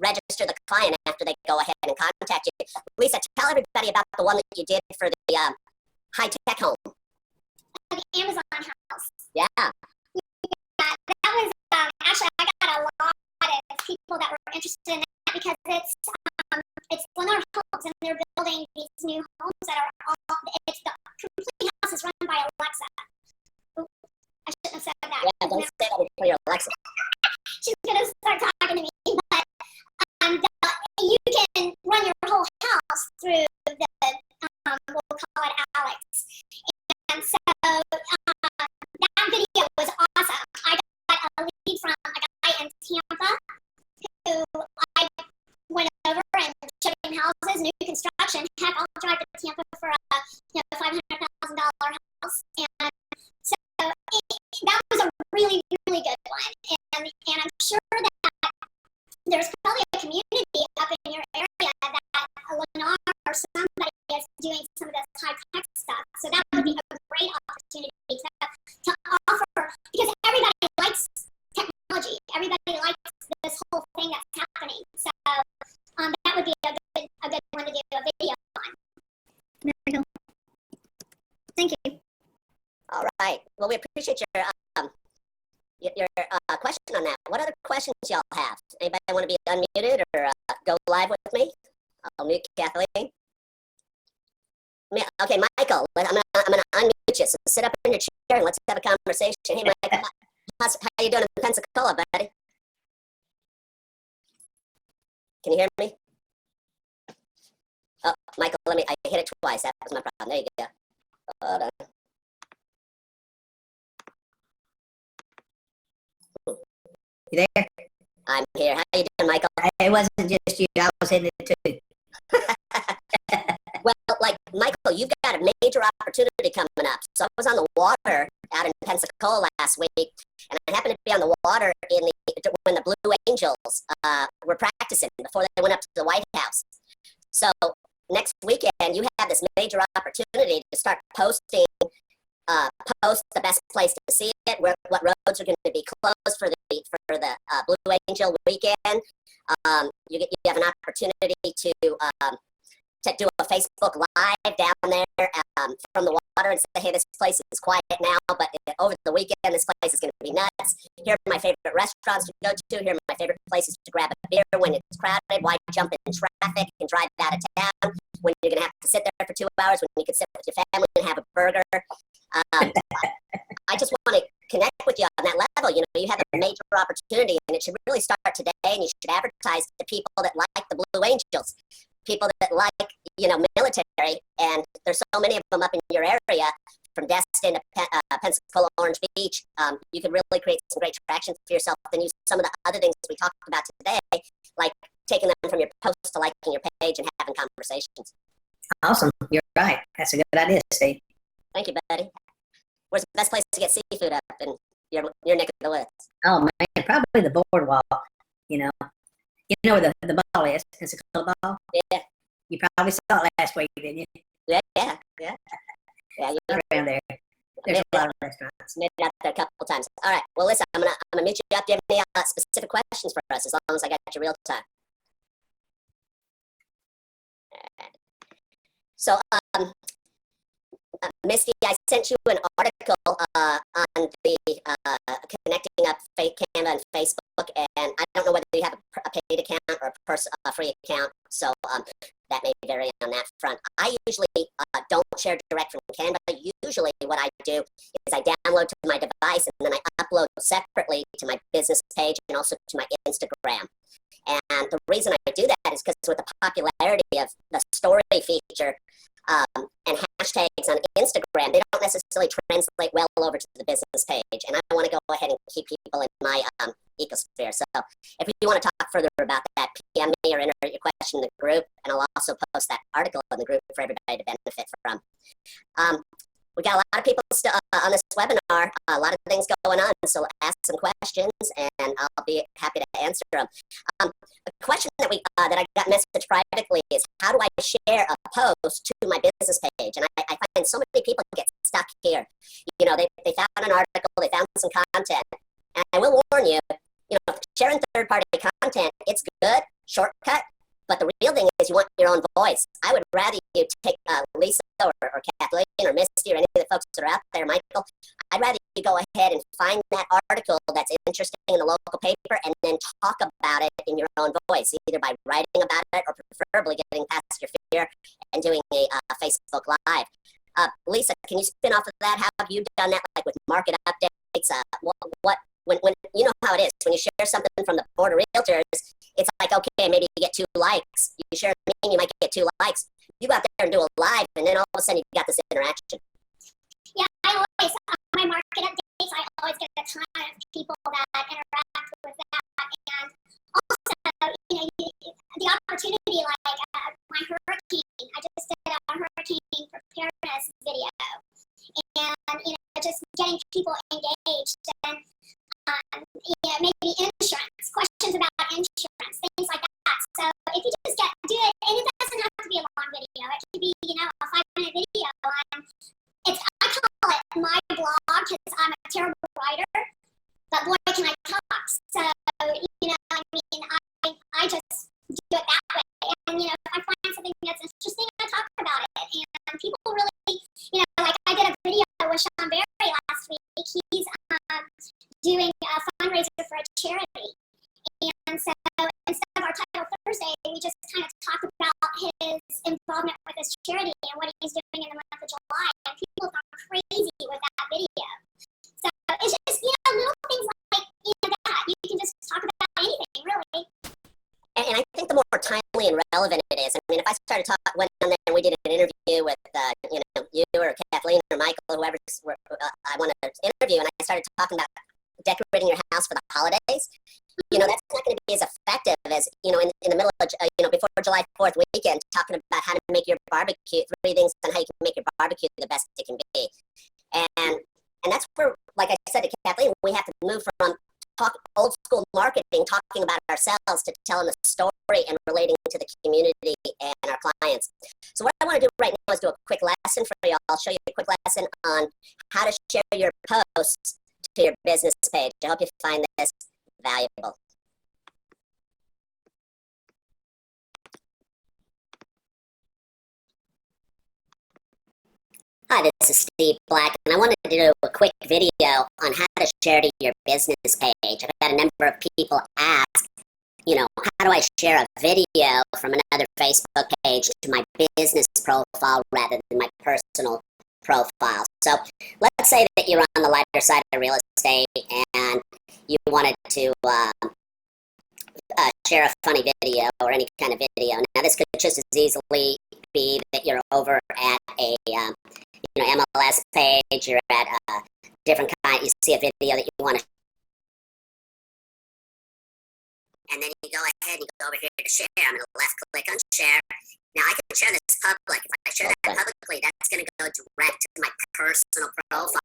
register the client after they go ahead and contact you. Lisa, tell everybody about the one that you did for the high-tech home. The Amazon house. Yeah. That was, actually, I got a lot of people that were interested in that because it's one of our homes, and they're building these new homes that are all, it's the complete house is run by Alexa. Ooh, I shouldn't have said that. Yeah, don't say that before your Alexa. She's going to start talking to me, but you can run your whole house through the, we'll call it Alex. And so that video was awesome. I got a lead from a guy in Tampa who I went over and showed him houses, new construction. Heck, I'll drive to Tampa for a $500,000 house. And so that was a really, really good one. And I'm sure that there's probably a community up in your area that Lennar or somebody is doing some of this high-tech stuff. So that would be a great opportunity to offer, because everybody likes technology. Everybody likes this whole thing that's happening. So that would be a good one to do a video on. There we go. Thank you. All right. Well, we appreciate your question on that. What other questions y'all have? Anybody want to be unmuted or go live with me? I'll mute Kathleen. Okay, Michael, I'm gonna unmute you. So sit up in your chair and let's have a conversation. Hey, Michael, how you doing in Pensacola, buddy? Can you hear me? Oh, Michael, I hit it twice. That was my problem. There you go. Hold on. You there? I'm here. How you doing, Michael? It wasn't just you. I was hitting it too. Well, like, Michael, you've got a major opportunity coming up. So I was on the water out in Pensacola last week, and I happened to be on the water when the Blue Angels were practicing before they went up to the White House. So next weekend, you have this major opportunity to start posting post the best place to see it, what roads are going to be closed for the Blue Angel weekend. You have an opportunity to do a Facebook Live down there from the water and say, hey, this place is quiet now, but over the weekend, this place is going to be nuts. Here are my favorite restaurants to go to. Here are my favorite places to grab a beer when it's crowded. Why jump in traffic and drive out of town when you're going to have to sit there for 2 hours when you could sit with your family and have a burger? I just want to connect with you on that level. You know, you have a major opportunity, and it should really start today, and you should advertise to people that like the Blue Angels, people that like, you know, military, and there's so many of them up in your area, from Destin to Pensacola, Orange Beach. You could really create some great traction for yourself and use some of the other things we talked about today, like taking them from your post to liking your page and having conversations. Awesome. You're right. That's a good idea, Steve. Thank you, buddy. Where's the best place to get seafood up in your neck of the woods? Oh, man, probably the boardwalk, you know. You know where the ball is, Pensacola ball? Yeah. You probably saw it last week, didn't you? Yeah. Yeah, Around there. There's a lot of restaurants. Made it out there a couple times. All right. Well, listen, I'm gonna meet you up. Do you have any specific questions for us? As long as I got your real time. So, Misty, I sent you an article on the connecting up fake Canva and Facebook, and I don't know whether you have a paid account or a free account, so that may vary on that front. I usually don't share direct from Canva. Usually what I do is I download to my device, and then I upload separately to my business page and also to my Instagram. And the reason I do that is because with the popularity of the story feature, and hashtags on Instagram, they don't necessarily translate well over to the business page. And I want to go ahead and keep people in my ecosphere. So if you want to talk further about that, PM me or enter your question in the group, and I'll also post that article in the group for everybody to benefit from. We got a lot of people still on this webinar, a lot of things going on, so ask some questions, and I'll be happy to answer them. A question that I got messaged privately is, how do I share a post to my business page? And I find so many people get stuck here. You know, they found an article, they found some content, and I will warn you, you know, sharing third-party content, it's good, shortcut, but the real thing is you want your own voice. I would rather you take Lisa or Kathleen or Misty or any of the folks that are out there, Michael. I'd rather you go ahead and find that article that's interesting in the local paper and then talk about it in your own voice, either by writing about it or preferably getting past your fear and doing a Facebook Live. Lisa, can you spin off of that? How have you done that, like with market updates? When you know how it is, when you share something from the Board of Realtors, it's like, okay, maybe you get 2 likes. You share a meme, you might get 2 likes. You go out there and do a live, and then all of a sudden you got this interaction. Yeah, I always, my market updates, I always get a ton of people that interact with that. And also, you know, the opportunity, like my hurricane, I just did a hurricane preparedness video. And, you know, just getting people engaged and, you know, maybe insurance, questions about insurance, things like that. So if you just do it, and it doesn't have to be a long video. It could be, you know, a 5-minute video. I call it my blog because I'm a terrible writer, but boy, can I talk. So, you know, I mean, I just do it that way. And, you know, if I find something that's interesting, I talk about it. And people really, you know, like I did a video with Sean Berry last week. He's doing a fundraiser for a charity. And so instead of our title Thursday, we just kind of talk about his involvement with his charity and what he's doing in the month of July. And people have gone crazy with that video. So it's just, you know, little things like, you know, that. You can just talk about anything, really. And I think the more timely and relevant it is. I mean, if I started talking, went on there and we did an interview with, you know, you or Kathleen or Michael, whoever I want to interview, and I started talking about decorating your house for the holidays, that's not going to be as effective as, in the middle of, before July 4th weekend, talking about how to make your barbecue, 3 things on how you can make your barbecue the best it can be. And that's where, like I said to Kathleen, we have to move from old school marketing, talking about ourselves, to telling the story and relating to the community and our clients. So what I want to do right now is do a quick lesson for you. I'll show you a quick lesson on how to share your posts to your business page. I hope you find this valuable. Hi, this is Steve Black, and I wanted to do a quick video on how to share to your business page. I've had a number of people ask, how do I share a video from another Facebook page to my business profile rather than my personal profile? So let's say that you're on the lighter side of real estate and you wanted to share a funny video or any kind of video. Now, this could just as easily be that you're over at a MLS page, you're at a different kind, you see a video that you want to, and then you go ahead and you go over here to share. I'm going to left click on share. Now I can share this public. If I share that publicly, that's going to go direct to my personal profile.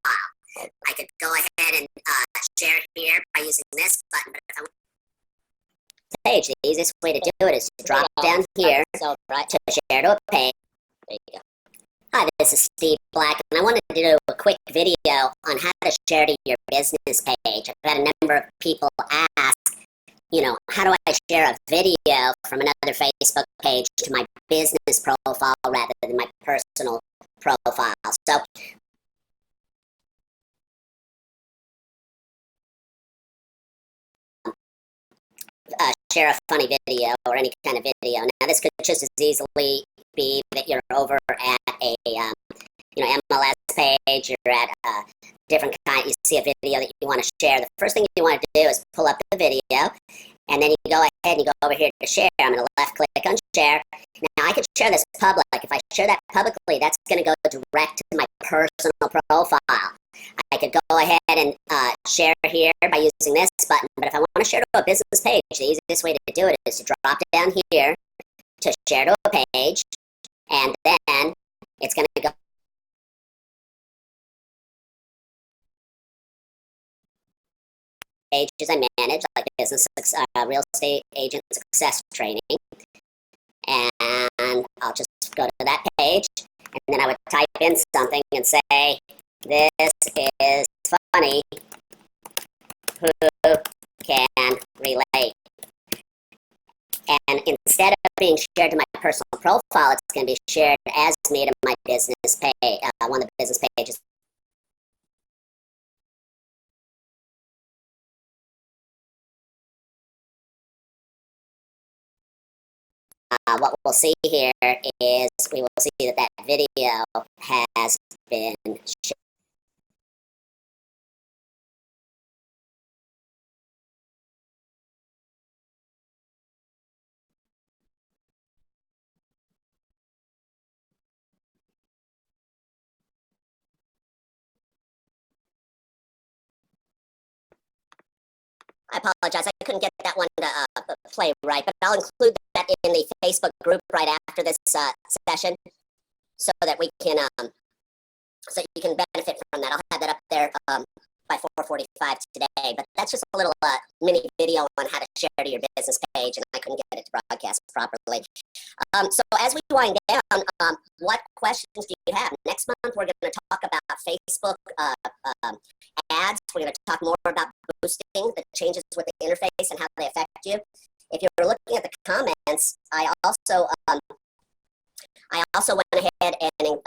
I could go ahead and share here by using this button, but if I want page, the easiest way to do it is to drop down here to share to a page. There you go. Hi, this is Steve Black, and I wanted to do a quick video on how to share to your business page. I've had a number of people ask, how do I share a video from another Facebook page to my business profile rather than my personal profile? So share a funny video or any kind of video. Now, this could just as easily be that you're over at a MLS page, you're at a different kind, you see a video that you want to share. The first thing you want to do is pull up the video, and then you go ahead and you go over here to share. I'm going to left click on share. Now, I could share this public. If I share that publicly, that's going to go direct to my personal profile. I could go ahead and share here by using this button, but if I want to share to a business page, the easiest way to do it is to drop down here to share to a page, and then it's going to go pages I manage, like business real estate agent success training, and I'll just go to that page, and then I would type in something and say, this is funny, who can relate? And instead of being shared to my personal profile, it's going to be shared as me to my business page, one of the business pages. What we'll see here is we will see that that video has been shared. I apologize, I couldn't get that one to play right, but I'll include that in the Facebook group right after this session, so that we can, so you can benefit from that. I'll have that up there by 4:45 today, but that's just a little mini video on how to share to your business page, and I couldn't get it to broadcast properly. So as we wind down, what questions do you have? Next month, we're going to talk about Facebook ads. We're going to talk more about boosting, the changes with the interface and how they affect you. If you're looking at the comments, I also went ahead and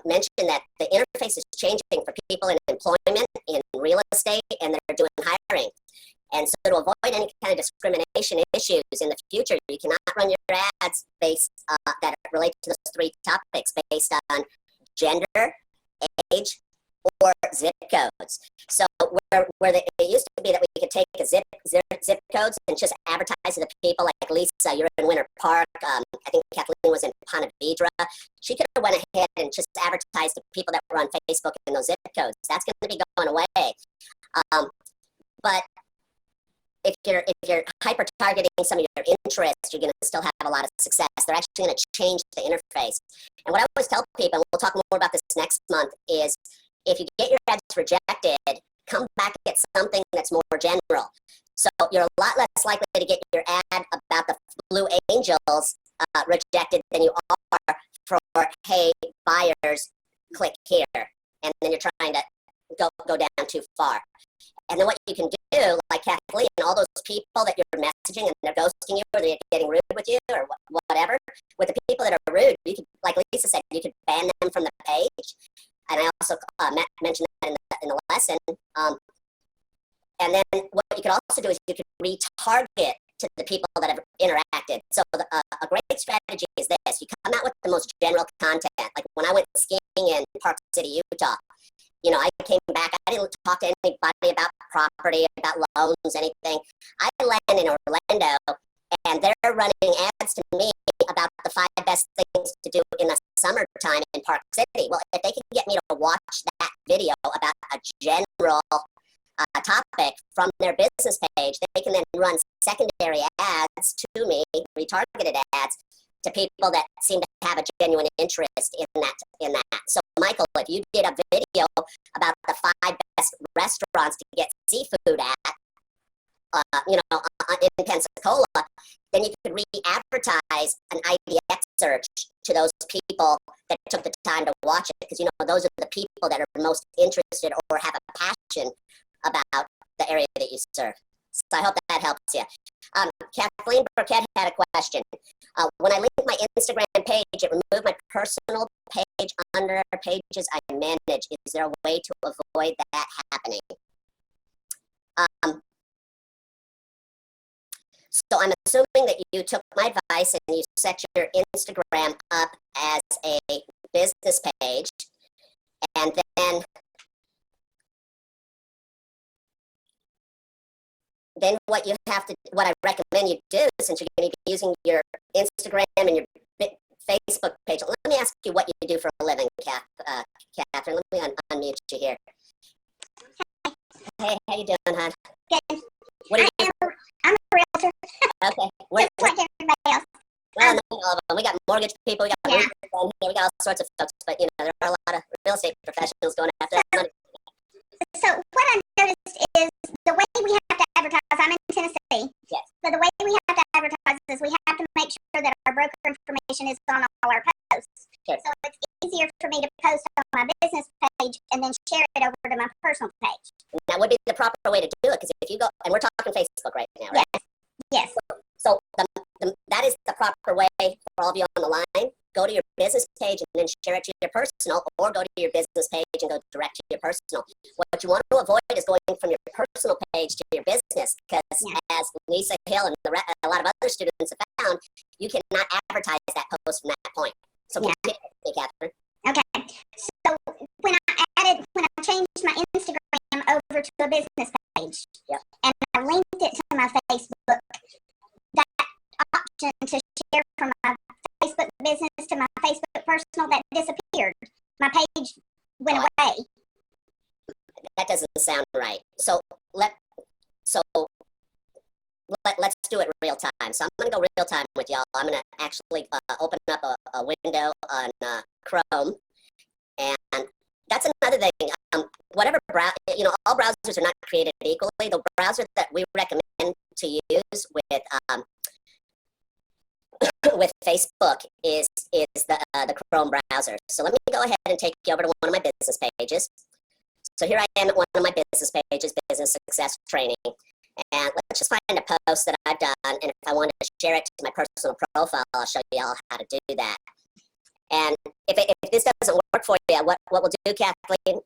mentioned that the interface is changing for people in employment, in real estate, and they're doing hiring. And so to avoid any kind of discrimination issues in the future, you cannot run your ads based that relate to those 3 topics based on gender, age, or zip codes. So it used to be that we could take a zip codes and just advertise to the people, like Lisa, you're in Winter Park. I think Kathleen was in Ponte Vedra. She could have went ahead and just advertised to people that were on Facebook in those zip codes. That's going to be going away. But if you're hyper targeting some of your interests, you're going to still have a lot of success. They're actually going to change the interface. And what I always tell people, and we'll talk more about this next month, is if you get your ads rejected, come back and get something that's more general. So you're a lot less likely to get your ad about the Blue Angels rejected than you are for, hey, buyers, click here. And then you're trying to go down too far. And then what you can do, like Kathleen, all those people that you're messaging and they're ghosting you or they're getting rude with you or whatever, with the people that are rude, you could, like Lisa said, you could ban them from the page. And I also mentioned that in the lesson. And then what you could also do is you could retarget to the people that have interacted. So a great strategy is this. You come out with the most general content. Like when I went skiing in Park City, Utah, I came back, I didn't talk to anybody about property, about loans, anything. I landed in Orlando, and they're running ads to me about the 5 best things to do in the summertime in Park City. Well, if they can get me to watch that video about a general topic from their business page, they can then run secondary ads to me, retargeted ads, to people that seem to have a genuine interest in that. So, Michael, if you did a video about the 5 best restaurants to get seafood at, in Pensacola, then you could re-advertise an IDX search to those people that took the time to watch it, because those are the people that are most interested or have a passion about the area that you serve. So I hope that helps you. Kathleen Burkett had a question. When I linked my Instagram page, it removed my personal page under pages I manage. Is there a way to avoid that happening? So I'm assuming that you took my advice and you set your Instagram up as a business page, and then what I recommend you do, since you're going to be using your Instagram and your Facebook page. Let me ask you what you do for a living, Catherine. Let me unmute you here. Hey, how you doing, hon? Good. What do you do? I'm a realtor. Okay. Just like everybody else. Well, not all of them. We got mortgage people, we got roofers down here, we got all sorts of folks, but there are a lot of real estate professionals going after that money. So what I noticed is the way we have to advertise, I'm in Tennessee. Yes. So the way we have to advertise is we have to make sure that our broker information is on all our posts. Sure. So it's easier for me to post on my business page and then share it over to my personal page. And that would be the proper way to do it, because if you go, and we're talking Facebook right now, right? Yes. So that is the proper way for all of you on the line. Go to your business page and then share it to your personal, or go to your business page and go direct to your personal. What you want to avoid is going from your personal page to your business, because as Lisa Hill and a lot of other students have found, you cannot advertise that post from that point. So Catherine. Okay. So when I changed my Instagram over to a business page, and I linked it to my Facebook, that option to share from my Facebook business to my Facebook personal, that disappeared. My page went away. That doesn't sound right. So let's do it real time. So I'm going to go real time with y'all. I'm going to actually open up a window on Chrome, and that's another thing. Whatever all browsers are not created equally. The browser that we recommend to use with Facebook is the Chrome browser. So let me go ahead and take you over to one of my business pages. So here I am at one of my business pages, Business Success Training. And let's just find a post that I've done. And if I want to share it to my personal profile, I'll show you all how to do that. And if this doesn't work for you, what we'll do, Kathleen,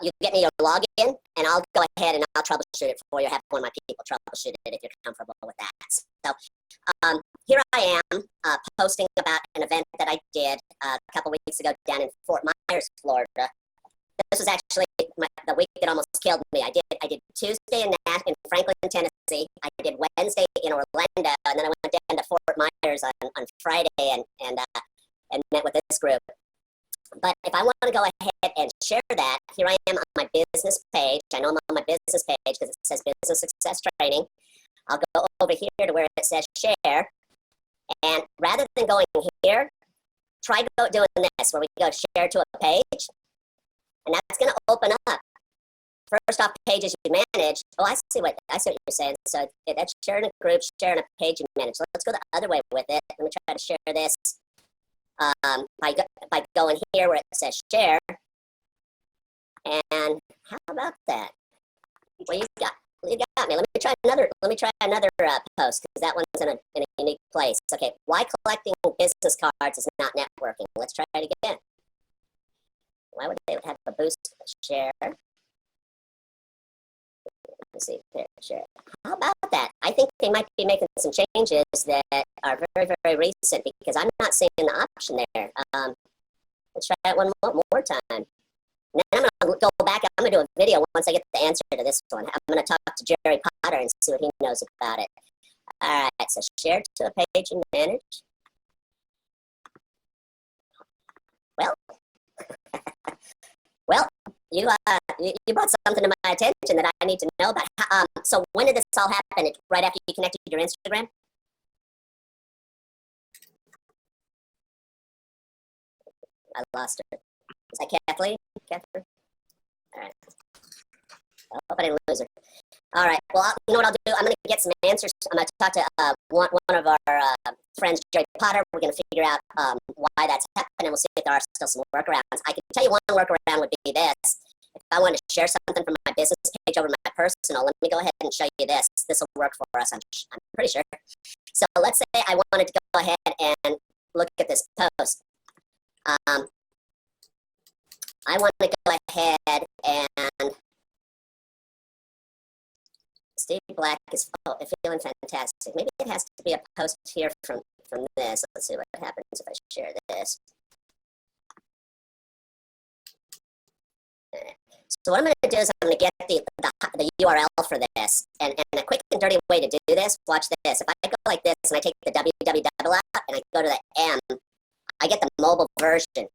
you get me your login, and I'll go ahead and I'll troubleshoot it for you. Have one of my people troubleshoot it if you're comfortable with that. So here I am posting about an event that I did a couple weeks ago down in Fort Myers, Florida. This was actually the week that almost killed me. I did Tuesday in Franklin, Tennessee. I did Wednesday in Orlando, and then I went down to Fort Myers on Friday and met with this group. But if I want to go ahead and share that, here I am on my business page. I know I'm on my business page because it says Business Success Training. I'll go over here to where it says share. And rather than going here, try doing this, where we go share to a page. And that's going to open up. First off, pages you manage. Oh, I see what you're saying. So that's sharing a group, sharing a page you manage. So let's go the other way with it. Let me try to share this by going here where it says share. And how about that? Well, you got me. Let me try another post because that one's in a unique place. Okay, why collecting business cards is not networking? Let's try it again. Why would they have a boost share? Let's see, share. How about that? I think they might be making some changes that are very, very recent because I'm not seeing the option there. Let's try that one more time. And then I'm going to go back. I'm going to do a video once I get the answer to this one. I'm going to talk to Jerry Potter and see what he knows about it. All right, so share to a page and manage. Well, well, you brought something to my attention that I need to know about. So when did this all happen? Right after you connected your Instagram? I lost her. Is that Kathleen? Catherine? All right. I hope I didn't lose her. All right. Well, you know what I'll do? I'm going to get some answers. I'm going to talk to one of our friends, Jerry Potter. We're going to figure out why that's happening, and we'll see if there are still some workarounds. I can tell you one workaround would be this. If I want to share something from my business page over my personal, let me go ahead and show you this. This will work for us, I'm pretty sure. So let's say I wanted to go ahead and look at this post. I want to go ahead and Steve Black is feeling fantastic. Maybe it has to be a post here from this. Let's see what happens if I share this. So what I'm going to do is I'm going to get the URL for this. And a quick and dirty way to do this, watch this. If I go like this and I take the www out and I go to the M, I get the mobile version. And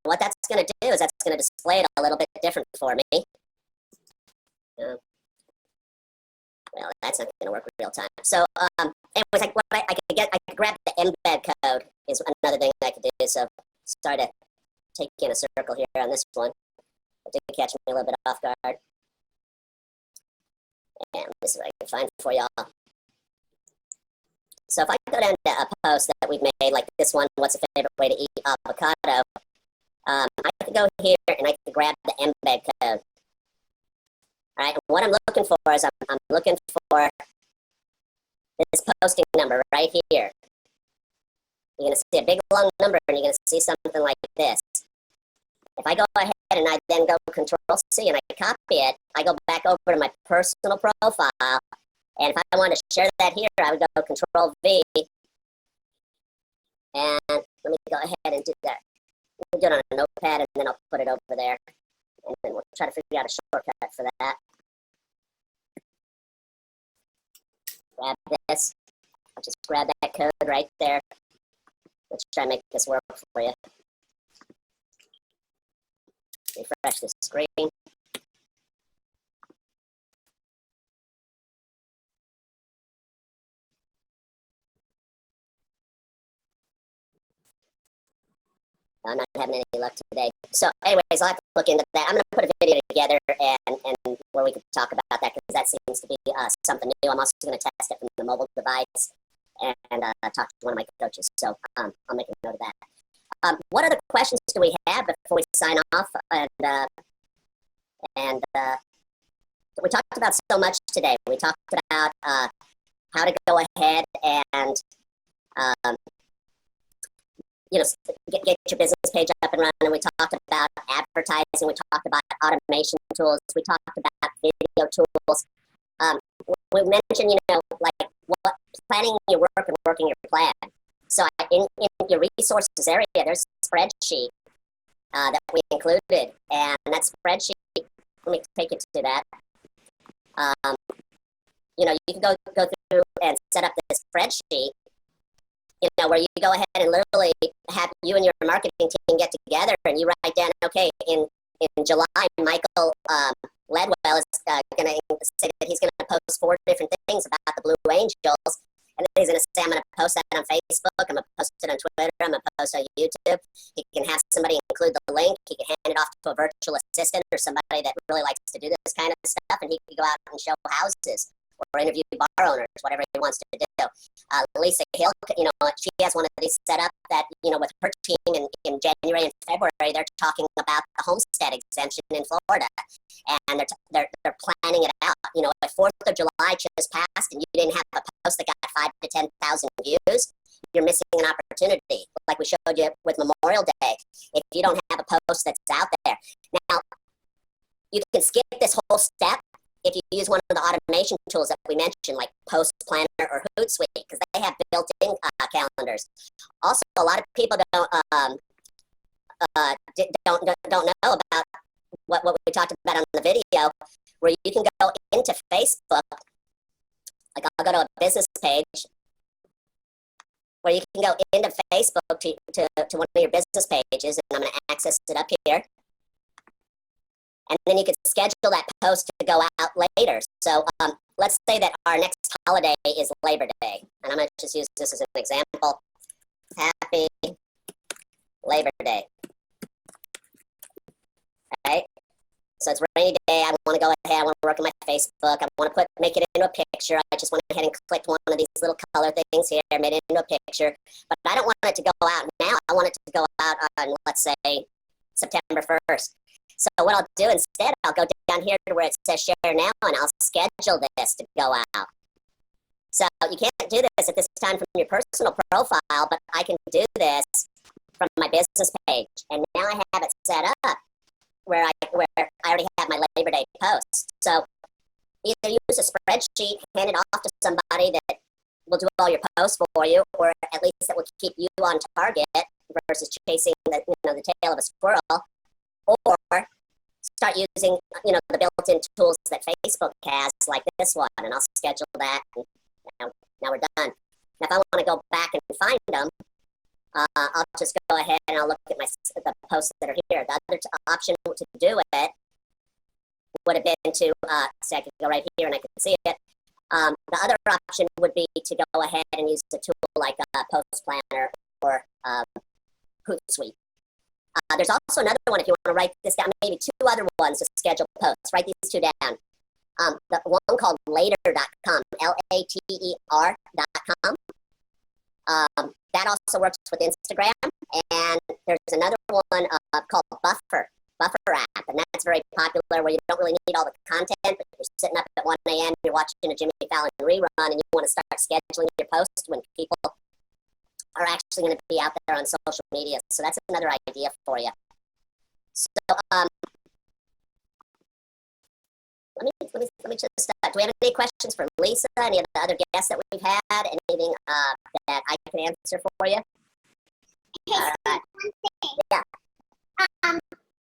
what that's going to do is that's going to display it a little bit different for me. Well, that's not going to work real time. So, anyways, what I could grab the embed code is another thing I could do. So, sorry to take you in a circle here on this one. It did catch me a little bit off guard. And this is what I can find for y'all. So if I go down to a post that we've made, like this one, what's a favorite way to eat avocado? I can go here and I can grab the embed code. All right, and what I'm looking for is I'm looking for this posting number right here. You're going to see a big long number and you're going to see something like this. If I go ahead and I then go Control-C and I copy it, I go back over to my personal profile. And if I want to share that here, I would go Control-V. And let me go ahead and do that. We'll do it on a notepad and then I'll put it over there. And then we'll try to figure out a shortcut for that. Grab this. I'll just grab that code right there. Let's try to make this work for you. Refresh the screen. I'm not having any luck today. So anyways, I'll have to look into that. I'm going to put a video together and where we can talk about that because that seems to be something new. I'm also going to test it from the mobile device and talk to one of my coaches. So I'll make a note of that. What other questions do we have before we sign off? And we talked about so much today. We talked about how to go ahead and get your business page up and running. We talked about advertising. We talked about automation tools. We talked about video tools. We mentioned, like what planning your work and working your plan. So in your resources area, there's a spreadsheet that we included, and that spreadsheet. Let me take you to that. You can go through and set up this spreadsheet where you go ahead and literally have you and your marketing team get together and you write down, okay, in July, Michael Ledwell is going to say that he's going to post 4 different things about the Blue Angels. And then he's going to say, I'm going to post that on Facebook, I'm going to post it on Twitter, I'm going to post it on YouTube. He can have somebody include the link. He can hand it off to a virtual assistant or somebody that really likes to do this kind of stuff, and he can go out and show houses or interview bar owners, whatever he wants to do. Lisa Hill, she has one of these set up that, with her team in January and February, they're talking about the homestead exemption in Florida. And they're planning it out. If 4th of July just passed and you didn't have a post that got 5,000 to 10,000 views, you're missing an opportunity, like we showed you with Memorial Day, if you don't have a post that's out there. Now, you can skip this whole step if you use one of the automation tools that we mentioned, like Post Planner or Hootsuite, because they have built-in calendars. Also, a lot of people don't know about what we talked about on the video, where you can go into Facebook. Like, I'll go to a business page where you can go into Facebook to one of your business pages, and I'm going to access it up here. And then you could schedule that post to go out later. So let's say that our next holiday is Labor Day. And I'm going to just use this as an example. Happy Labor Day. All right? So it's a rainy day. I want to go ahead. I want to work on my Facebook. I want to make it into a picture. I just went ahead and clicked one of these little color things here, made it into a picture. But I don't want it to go out now. I want it to go out on, let's say, September 1st. So what I'll do instead, I'll go down here to where it says share now, and I'll schedule this to go out. So you can't do this at this time from your personal profile, but I can do this from my business page. And now I have it set up where I already have my Labor Day post. So either use a spreadsheet, hand it off to somebody that will do all your posts for you, or at least that will keep you on target versus chasing the tail of a squirrel. Or start using, the built-in tools that Facebook has, like this one, and I'll schedule that. And now we're done. Now, if I want to go back and find them, I'll just go ahead and I'll look at the posts that are here. The other option to do it would have been to, so I could go right here and I can see it. The other option would be to go ahead and use a tool like Post Planner or Hootsuite. There's also another one if you want to write this down, maybe 2 other ones to schedule posts. Write these 2 down. The one called later.com, later.com. That also works with Instagram. And there's another one called Buffer app. And that's very popular, where you don't really need all the content, but you're sitting up at 1 a.m., you're watching a Jimmy Fallon rerun, and you want to start scheduling your posts when people are actually going to be out there on social media. So that's another idea for you. So let me just do we have any questions for Lisa? Any of the other guests that we've had? Anything that I can answer for you? Okay, so one thing. Yeah.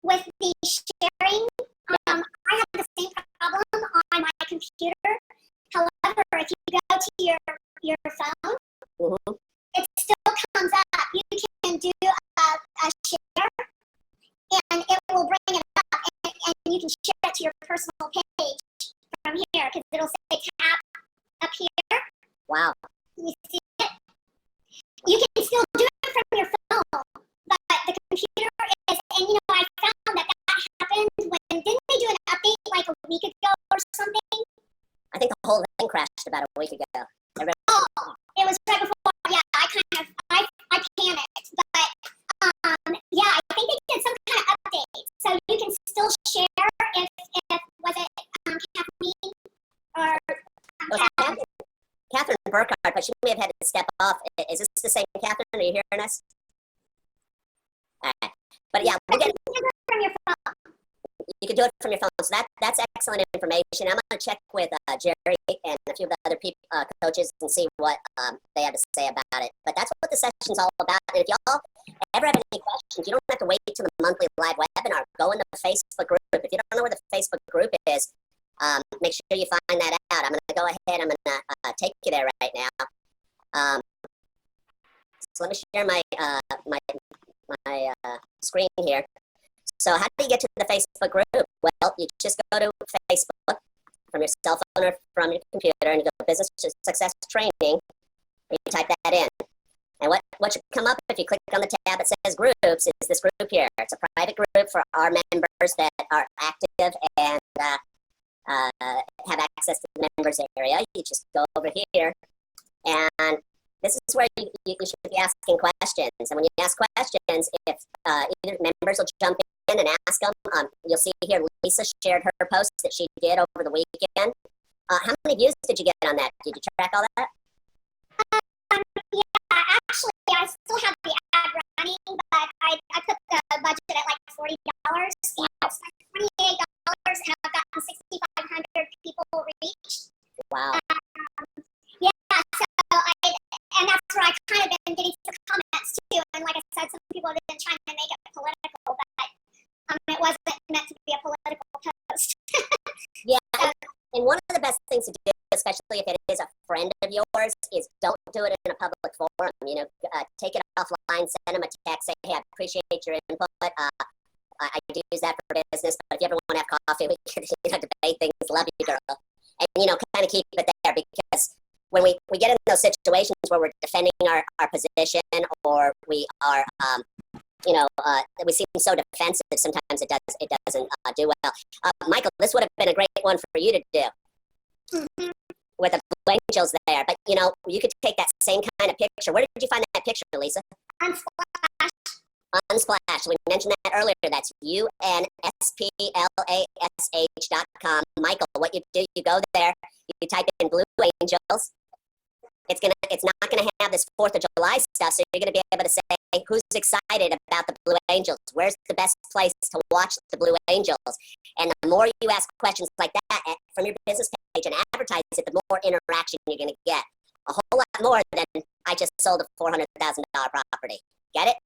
With the sharing, I have the same problem on my computer. However, if you go to your phone, Mm-hmm. it still comes up. You can do a share, and it will bring it up, and you can share it to your personal page from here, because it'll say tap up here. Wow. You see it? You can still do it from your phone, but the computer is, and I found that happened when, didn't they do an update like a week ago or something? I think the whole thing crashed about a week ago. Oh, it was right before. Yeah, I panicked, but yeah, I think they did some kind of update, so you can still share if was it Kathleen or Catherine Burkhardt, but she may have had to step off. Is this the same Catherine? Are you hearing us? All right. But yeah, we'll get from your phone. You can do it from your phone. So that's excellent information. I'm going to check with Jerry and a few of the other people, coaches, and see what they have to say about it. But that's what the session's all about. And if y'all ever have any questions, you don't have to wait till the monthly live webinar. Go in the Facebook group. If you don't know where the Facebook group is, make sure you find that out. I'm going to go ahead. I'm going to take you there right now. So let me share my screen here. So how do you get to the Facebook group? Well, you just go to Facebook from your cell phone or from your computer, and you go Business Success Training, and you type that in. And what should come up if you click on the tab that says Groups is this group here. It's a private group for our members that are active and have access to the members area. You just go over here, and this is where you should be asking questions. And when you ask questions, if either members will jump in and ask them, you'll see here Lisa shared her post that she did over the weekend. How many views did you get on that? Did you track all that? Yeah, actually, I still have the ad running, but I put the budget at like $40. Yeah, it's like $28, and I've gotten 6,500 people reached. Wow. Yeah, so and that's where I kind of been getting some comments too. And like I said, some people have been trying to make it political, but it wasn't meant to be a political post. Yeah, and one of the best things to do, especially if it is a friend of yours, is don't do it in a public forum. You know, take it offline, send them a text, say, hey, I appreciate your input. I do use that for business, but if you ever want to have coffee, we can debate things. Love you, girl. And, kind of keep it there, because when we get in those situations where we're defending our position, or we are, we seem so defensive, sometimes it doesn't do well. Michael, this would have been a great one for you to do. Mm-hmm. With the Blue Angels there, but you could take that same kind of picture. Where did you find that picture, Lisa? Unsplash. We mentioned that earlier. That's unsplash.com. Michael, what you do, you go there, you type in Blue Angels. It's not gonna have this 4th of July stuff, so you're gonna be able to say who's excited about the Blue Angels. Where's the best place to watch the Blue Angels? And the more you ask questions like that from your business page and advertise it, the more interaction you're gonna get. A whole lot more than I just sold a $400,000 property. Get it?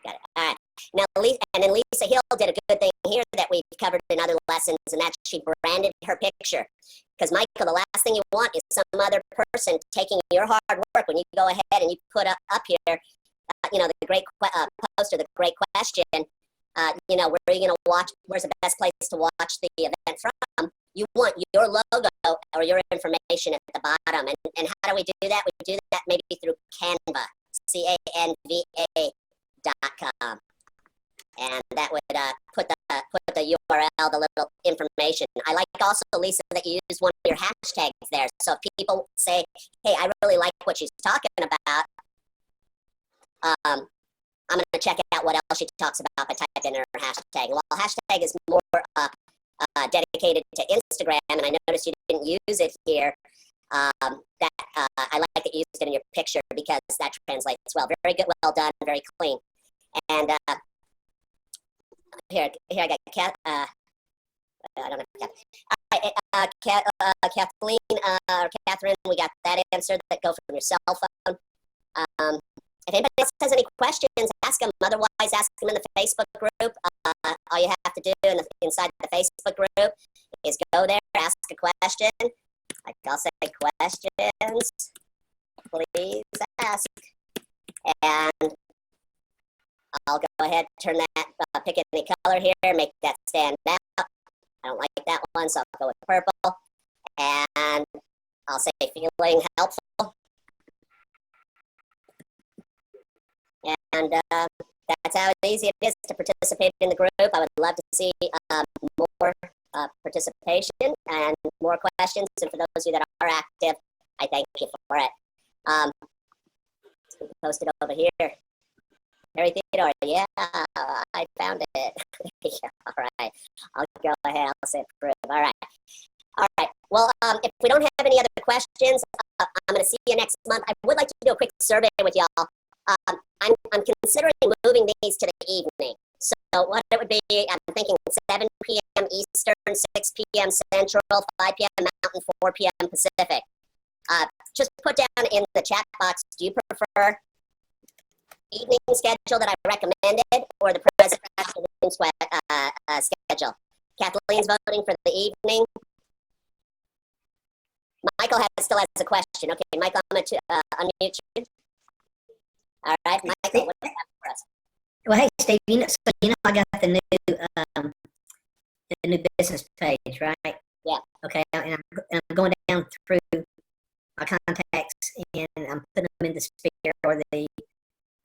Got it. All right. Now, Lisa Hill did a good thing here that we've covered in other lessons, and that's she branded her picture. Because, Michael, the last thing you want is some other person taking your hard work when you go ahead and you put up here, the great post or the great question, where are you going to watch, where's the best place to watch the event from? You want your logo or your information at the bottom. And how do we do that? We do that maybe through Canva, canva.com. And that would put the URL, the little information. I like also, Lisa, that you use one of your hashtags there. So if people say, hey, I really like what she's talking about, I'm going to check out what else she talks about by typing in her hashtag. Well, hashtag is more dedicated to Instagram, and I noticed you didn't use it here. I like that you used it in your picture because that translates well. Very good, well done, very clean. And here I got I don't know. Kathleen or Catherine, we got that answer that go from your cell phone. If anybody else has any questions, ask them. Otherwise, ask them in the Facebook group. All you have to do inside the Facebook group is go there, ask a question. I'll say questions, please ask. And I'll go ahead, turn that, pick any color here, make that stand out. I don't like that one, so I'll go with purple. And I'll say feeling helpful. And that's how easy it is to participate in the group. I would love to see more participation and more questions. And for those of you that are active, I thank you for it. Post it over here. Harry Theodore, yeah, I found it. Yeah, all right. I'll go ahead. I'll say approve. All right. All right. Well, if we don't have any other questions, I'm going to see you next month. I would like to do a quick survey with y'all. I'm considering moving these to the evening. So what it would be, I'm thinking 7 p.m. Eastern, 6 p.m. Central, 5 p.m. Mountain, 4 p.m. Pacific. Just put down in the chat box, do you prefer evening schedule that I recommended or the present afternoon schedule? Kathleen's voting for the evening. Michael still has a question. Okay, Michael, I'm going to unmute you. All right, Michael, what do you have for us? Well, hey, Steve, I got the new business page, right? Yeah. Okay, and I'm going down through my contacts, and I'm putting them in the sphere or the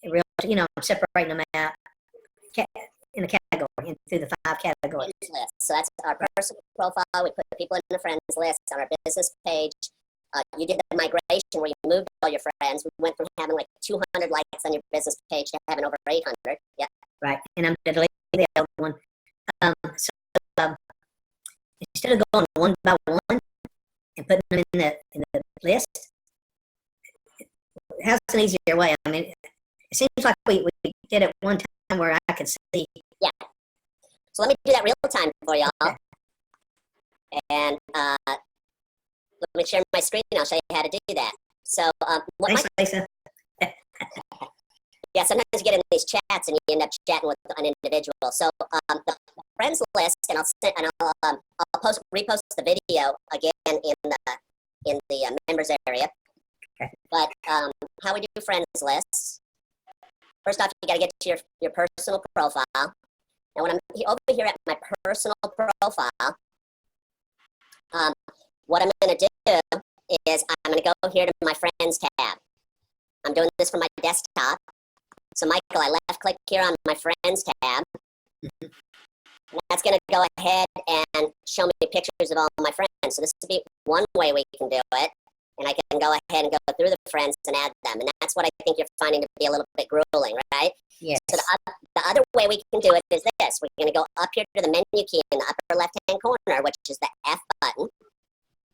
real, I'm separating them out in the category, through the 5 categories. List. So that's our personal profile. We put people in the friends list on our business page. You did the migration where you moved all your friends. We went from having like 200 likes on your business page to having over 800. Yeah. Right, and I'm deleting the other one. So instead of going one by one and putting them in the list, how's an easier way? I mean, it seems like we did it one time where I could see. Yeah. So let me do that real time for y'all. Okay. And let me share my screen. I'll show you how to do that. So Thanks, Lisa. Yeah, sometimes you get in these chats and you end up chatting with an individual. So the friends list, and I'll repost the video again in the members area. Okay. But how we do friends lists? First off, you got to get to your personal profile. Now, when I'm over here at my personal profile, what I'm going to do is I'm going to go here to my friends tab. I'm doing this from my desktop. So, Michael, I left click here on my friends tab. And that's going to go ahead and show me pictures of all my friends. So this would be one way we can do it. And I can go ahead and go through the friends and add them. And that's what I think you're finding to be a little bit grueling, right? Yes. So the other way we can do it is this. We're going to go up here to the menu key in the upper left-hand corner, which is the F button.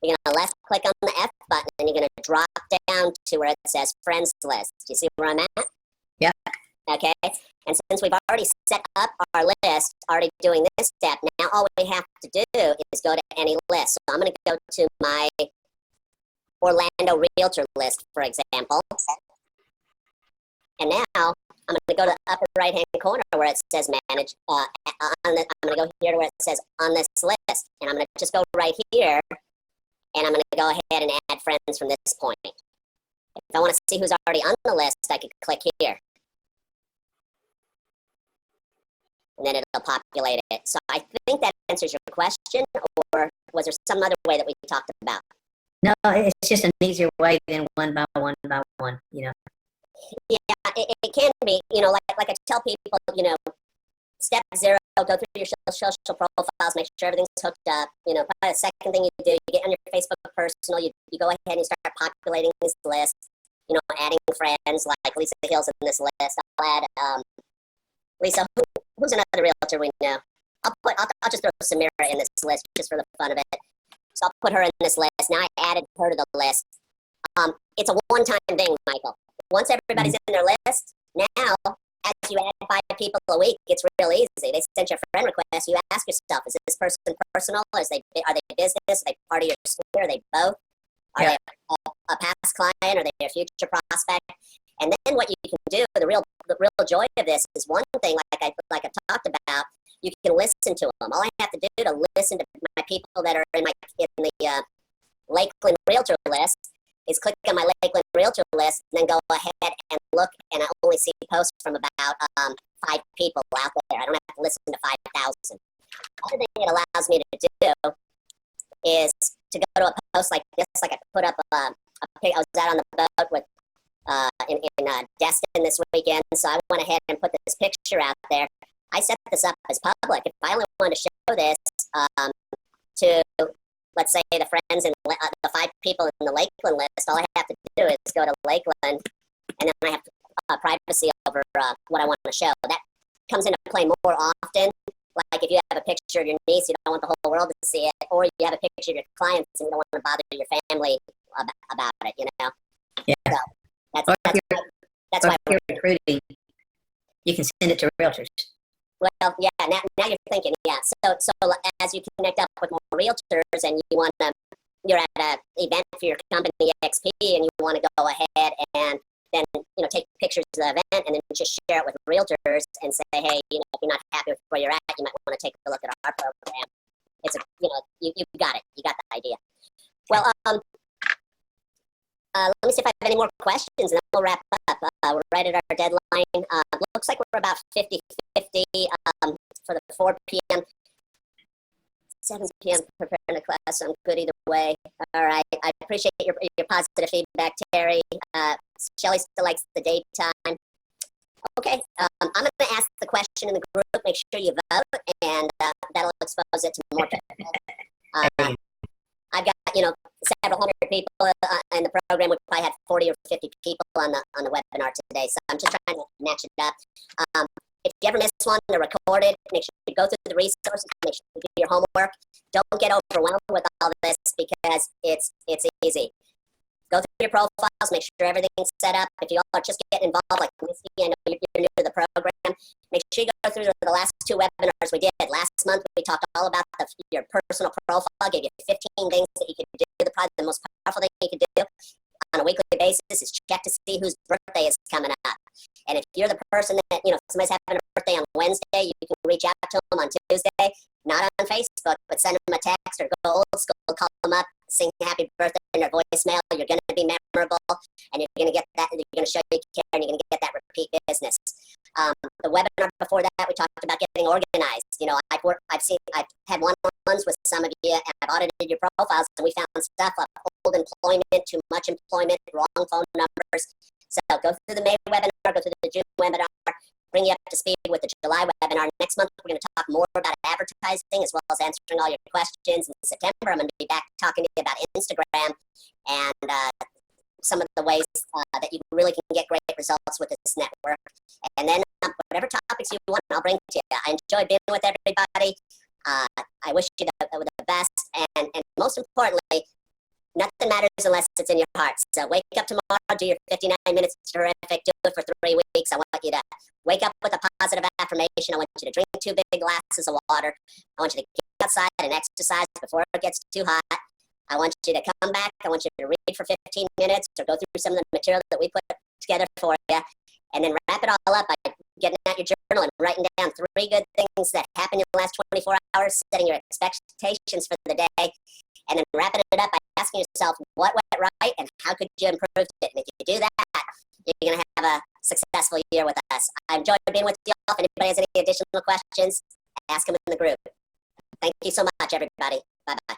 You're going to left click on the F button, and you're going to drop down to where it says friends list. Do you see where I'm at? Yeah. Okay. And since we've already set up our list, already doing this step, now all we have to do is go to any list. So I'm going to go to my Orlando Realtor list, for example. And now I'm going to go to the upper right-hand corner where it says manage. I'm going to go here to where it says on this list. And I'm going to just go right here. And I'm going to go ahead and add friends from this point. If I want to see who's already on the list, I could click here. And then it'll populate it. So I think that answers your question, or was there some other way that we talked about? No, it's just an easier way than one by one, Yeah, it can be, like I tell people, step 0, go through your social profiles, make sure everything's hooked up. Probably the second thing you do, you get on your Facebook personal, you go ahead and you start populating this list, adding friends like Lisa Hill's in this list. I'll add, Lisa, who's another realtor we know? I'll just throw Samira in this list just for the fun of it. So I'll put her in this list. Now I added her to the list. It's a one-time thing, Michael. Once everybody's in their list, now as you add 5 people a week, it's real easy. They send you a friend request. You ask yourself, is this person personal? Are they business? Are they part of your sphere? Are they both? Are they a past client? Are they a future prospect? And then what you can do, the real joy of this is one thing, like I talked about, you can listen to them. All I have to do to listen to my people that are in the Lakeland Realtor list is click on my Lakeland Realtor list and then go ahead and look, and I only see posts from about 5 people out there. I don't have to listen to 5,000. The other thing it allows me to do is to go to a post like this, like I put up a pic. I was out on the boat with in Destin this weekend, so I went ahead and put this picture out there. I set this up as public. If I only wanted to show this to, let's say, the friends and the 5 people in the Lakeland list, all I have to do is go to Lakeland, and then I have privacy over what I want to show. That comes into play more often. Like if you have a picture of your niece, you don't want the whole world to see it, or you have a picture of your clients and you don't want to bother your family about it, Yeah. So that's why you're recruiting, you can send it to realtors. Well, yeah. Now you're thinking, yeah. So as you connect up with more realtors, and you're at an event for your company XP, and you want to go ahead and then take pictures of the event, and then just share it with realtors and say, hey, if you're not happy with where you're at, you might want to take a look at our program. It's you got it. You got the idea. Well, let me see if I have any more questions, and then we'll wrap up. we're right at our deadline. Looks like we're about 50-50 for the 4 p.m. 7 p.m. preparing the class. I'm good either way. All right. I appreciate your positive feedback, Terry. Shelley still likes the daytime. Okay. I'm going to ask the question in the group. Make sure you vote, and that'll expose it to more people. I've got, several hundred people in the program. We probably had 40 or 50 people on the webinar today, so I'm just trying to match it up. If you ever miss one, they're recorded. Make sure you go through the resources. Make sure you do your homework. Don't get overwhelmed with all this because it's easy. Go through your profiles. Make sure everything's set up. If you all are just getting involved, like Misty, I know you're new to the program. Make sure you go through the last 2 webinars we did. Last month, we talked all about your personal profile. Gave you 15 things that you could do. Probably the most powerful thing you could do on a weekly basis is check to see whose birthday is coming up. And if you're the person that, somebody's having a birthday on Wednesday, you can reach out to them on Tuesday, not on Facebook, but send them a text or go old school, call them up, sing happy birthday in their voicemail. You're going to be memorable, and you're going to get that, you're going to show you care, and you're going to get that repeat business. The webinar before that, we talked about getting organized. I've had one-on-ones with some of you, and I've audited your profiles, and we found stuff like old employment, too much employment, wrong phone numbers. So go through the May webinar, go through the June webinar, bring you up to speed with the July webinar. Next month, we're going to talk more about advertising as well as answering all your questions. In September, I'm going to be back talking to you about Instagram and some of the ways that you really can get great results with this network. And then whatever topics you want, I'll bring to you. I enjoy being with everybody. I wish you the best. And most importantly, nothing matters unless it's in your heart. So wake up tomorrow, do your 59 minutes terrific, do it for 3 weeks. I want you to wake up with a positive affirmation. I want you to drink 2 big glasses of water. I want you to get outside and exercise before it gets too hot. I want you to come back. I want you to read for 15 minutes or go through some of the material that we put together for you. And then wrap it all up by getting out your journal and writing down 3 good things that happened in the last 24 hours, setting your expectations for the day, and then wrapping it up by asking yourself what went right and how could you improve it. And if you do that, you're going to have a successful year with us. I enjoyed being with you all. If anybody has any additional questions, ask them in the group. Thank you so much, everybody. Bye-bye.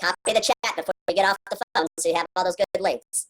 Copy the chat before we get off the phone so you have all those good links.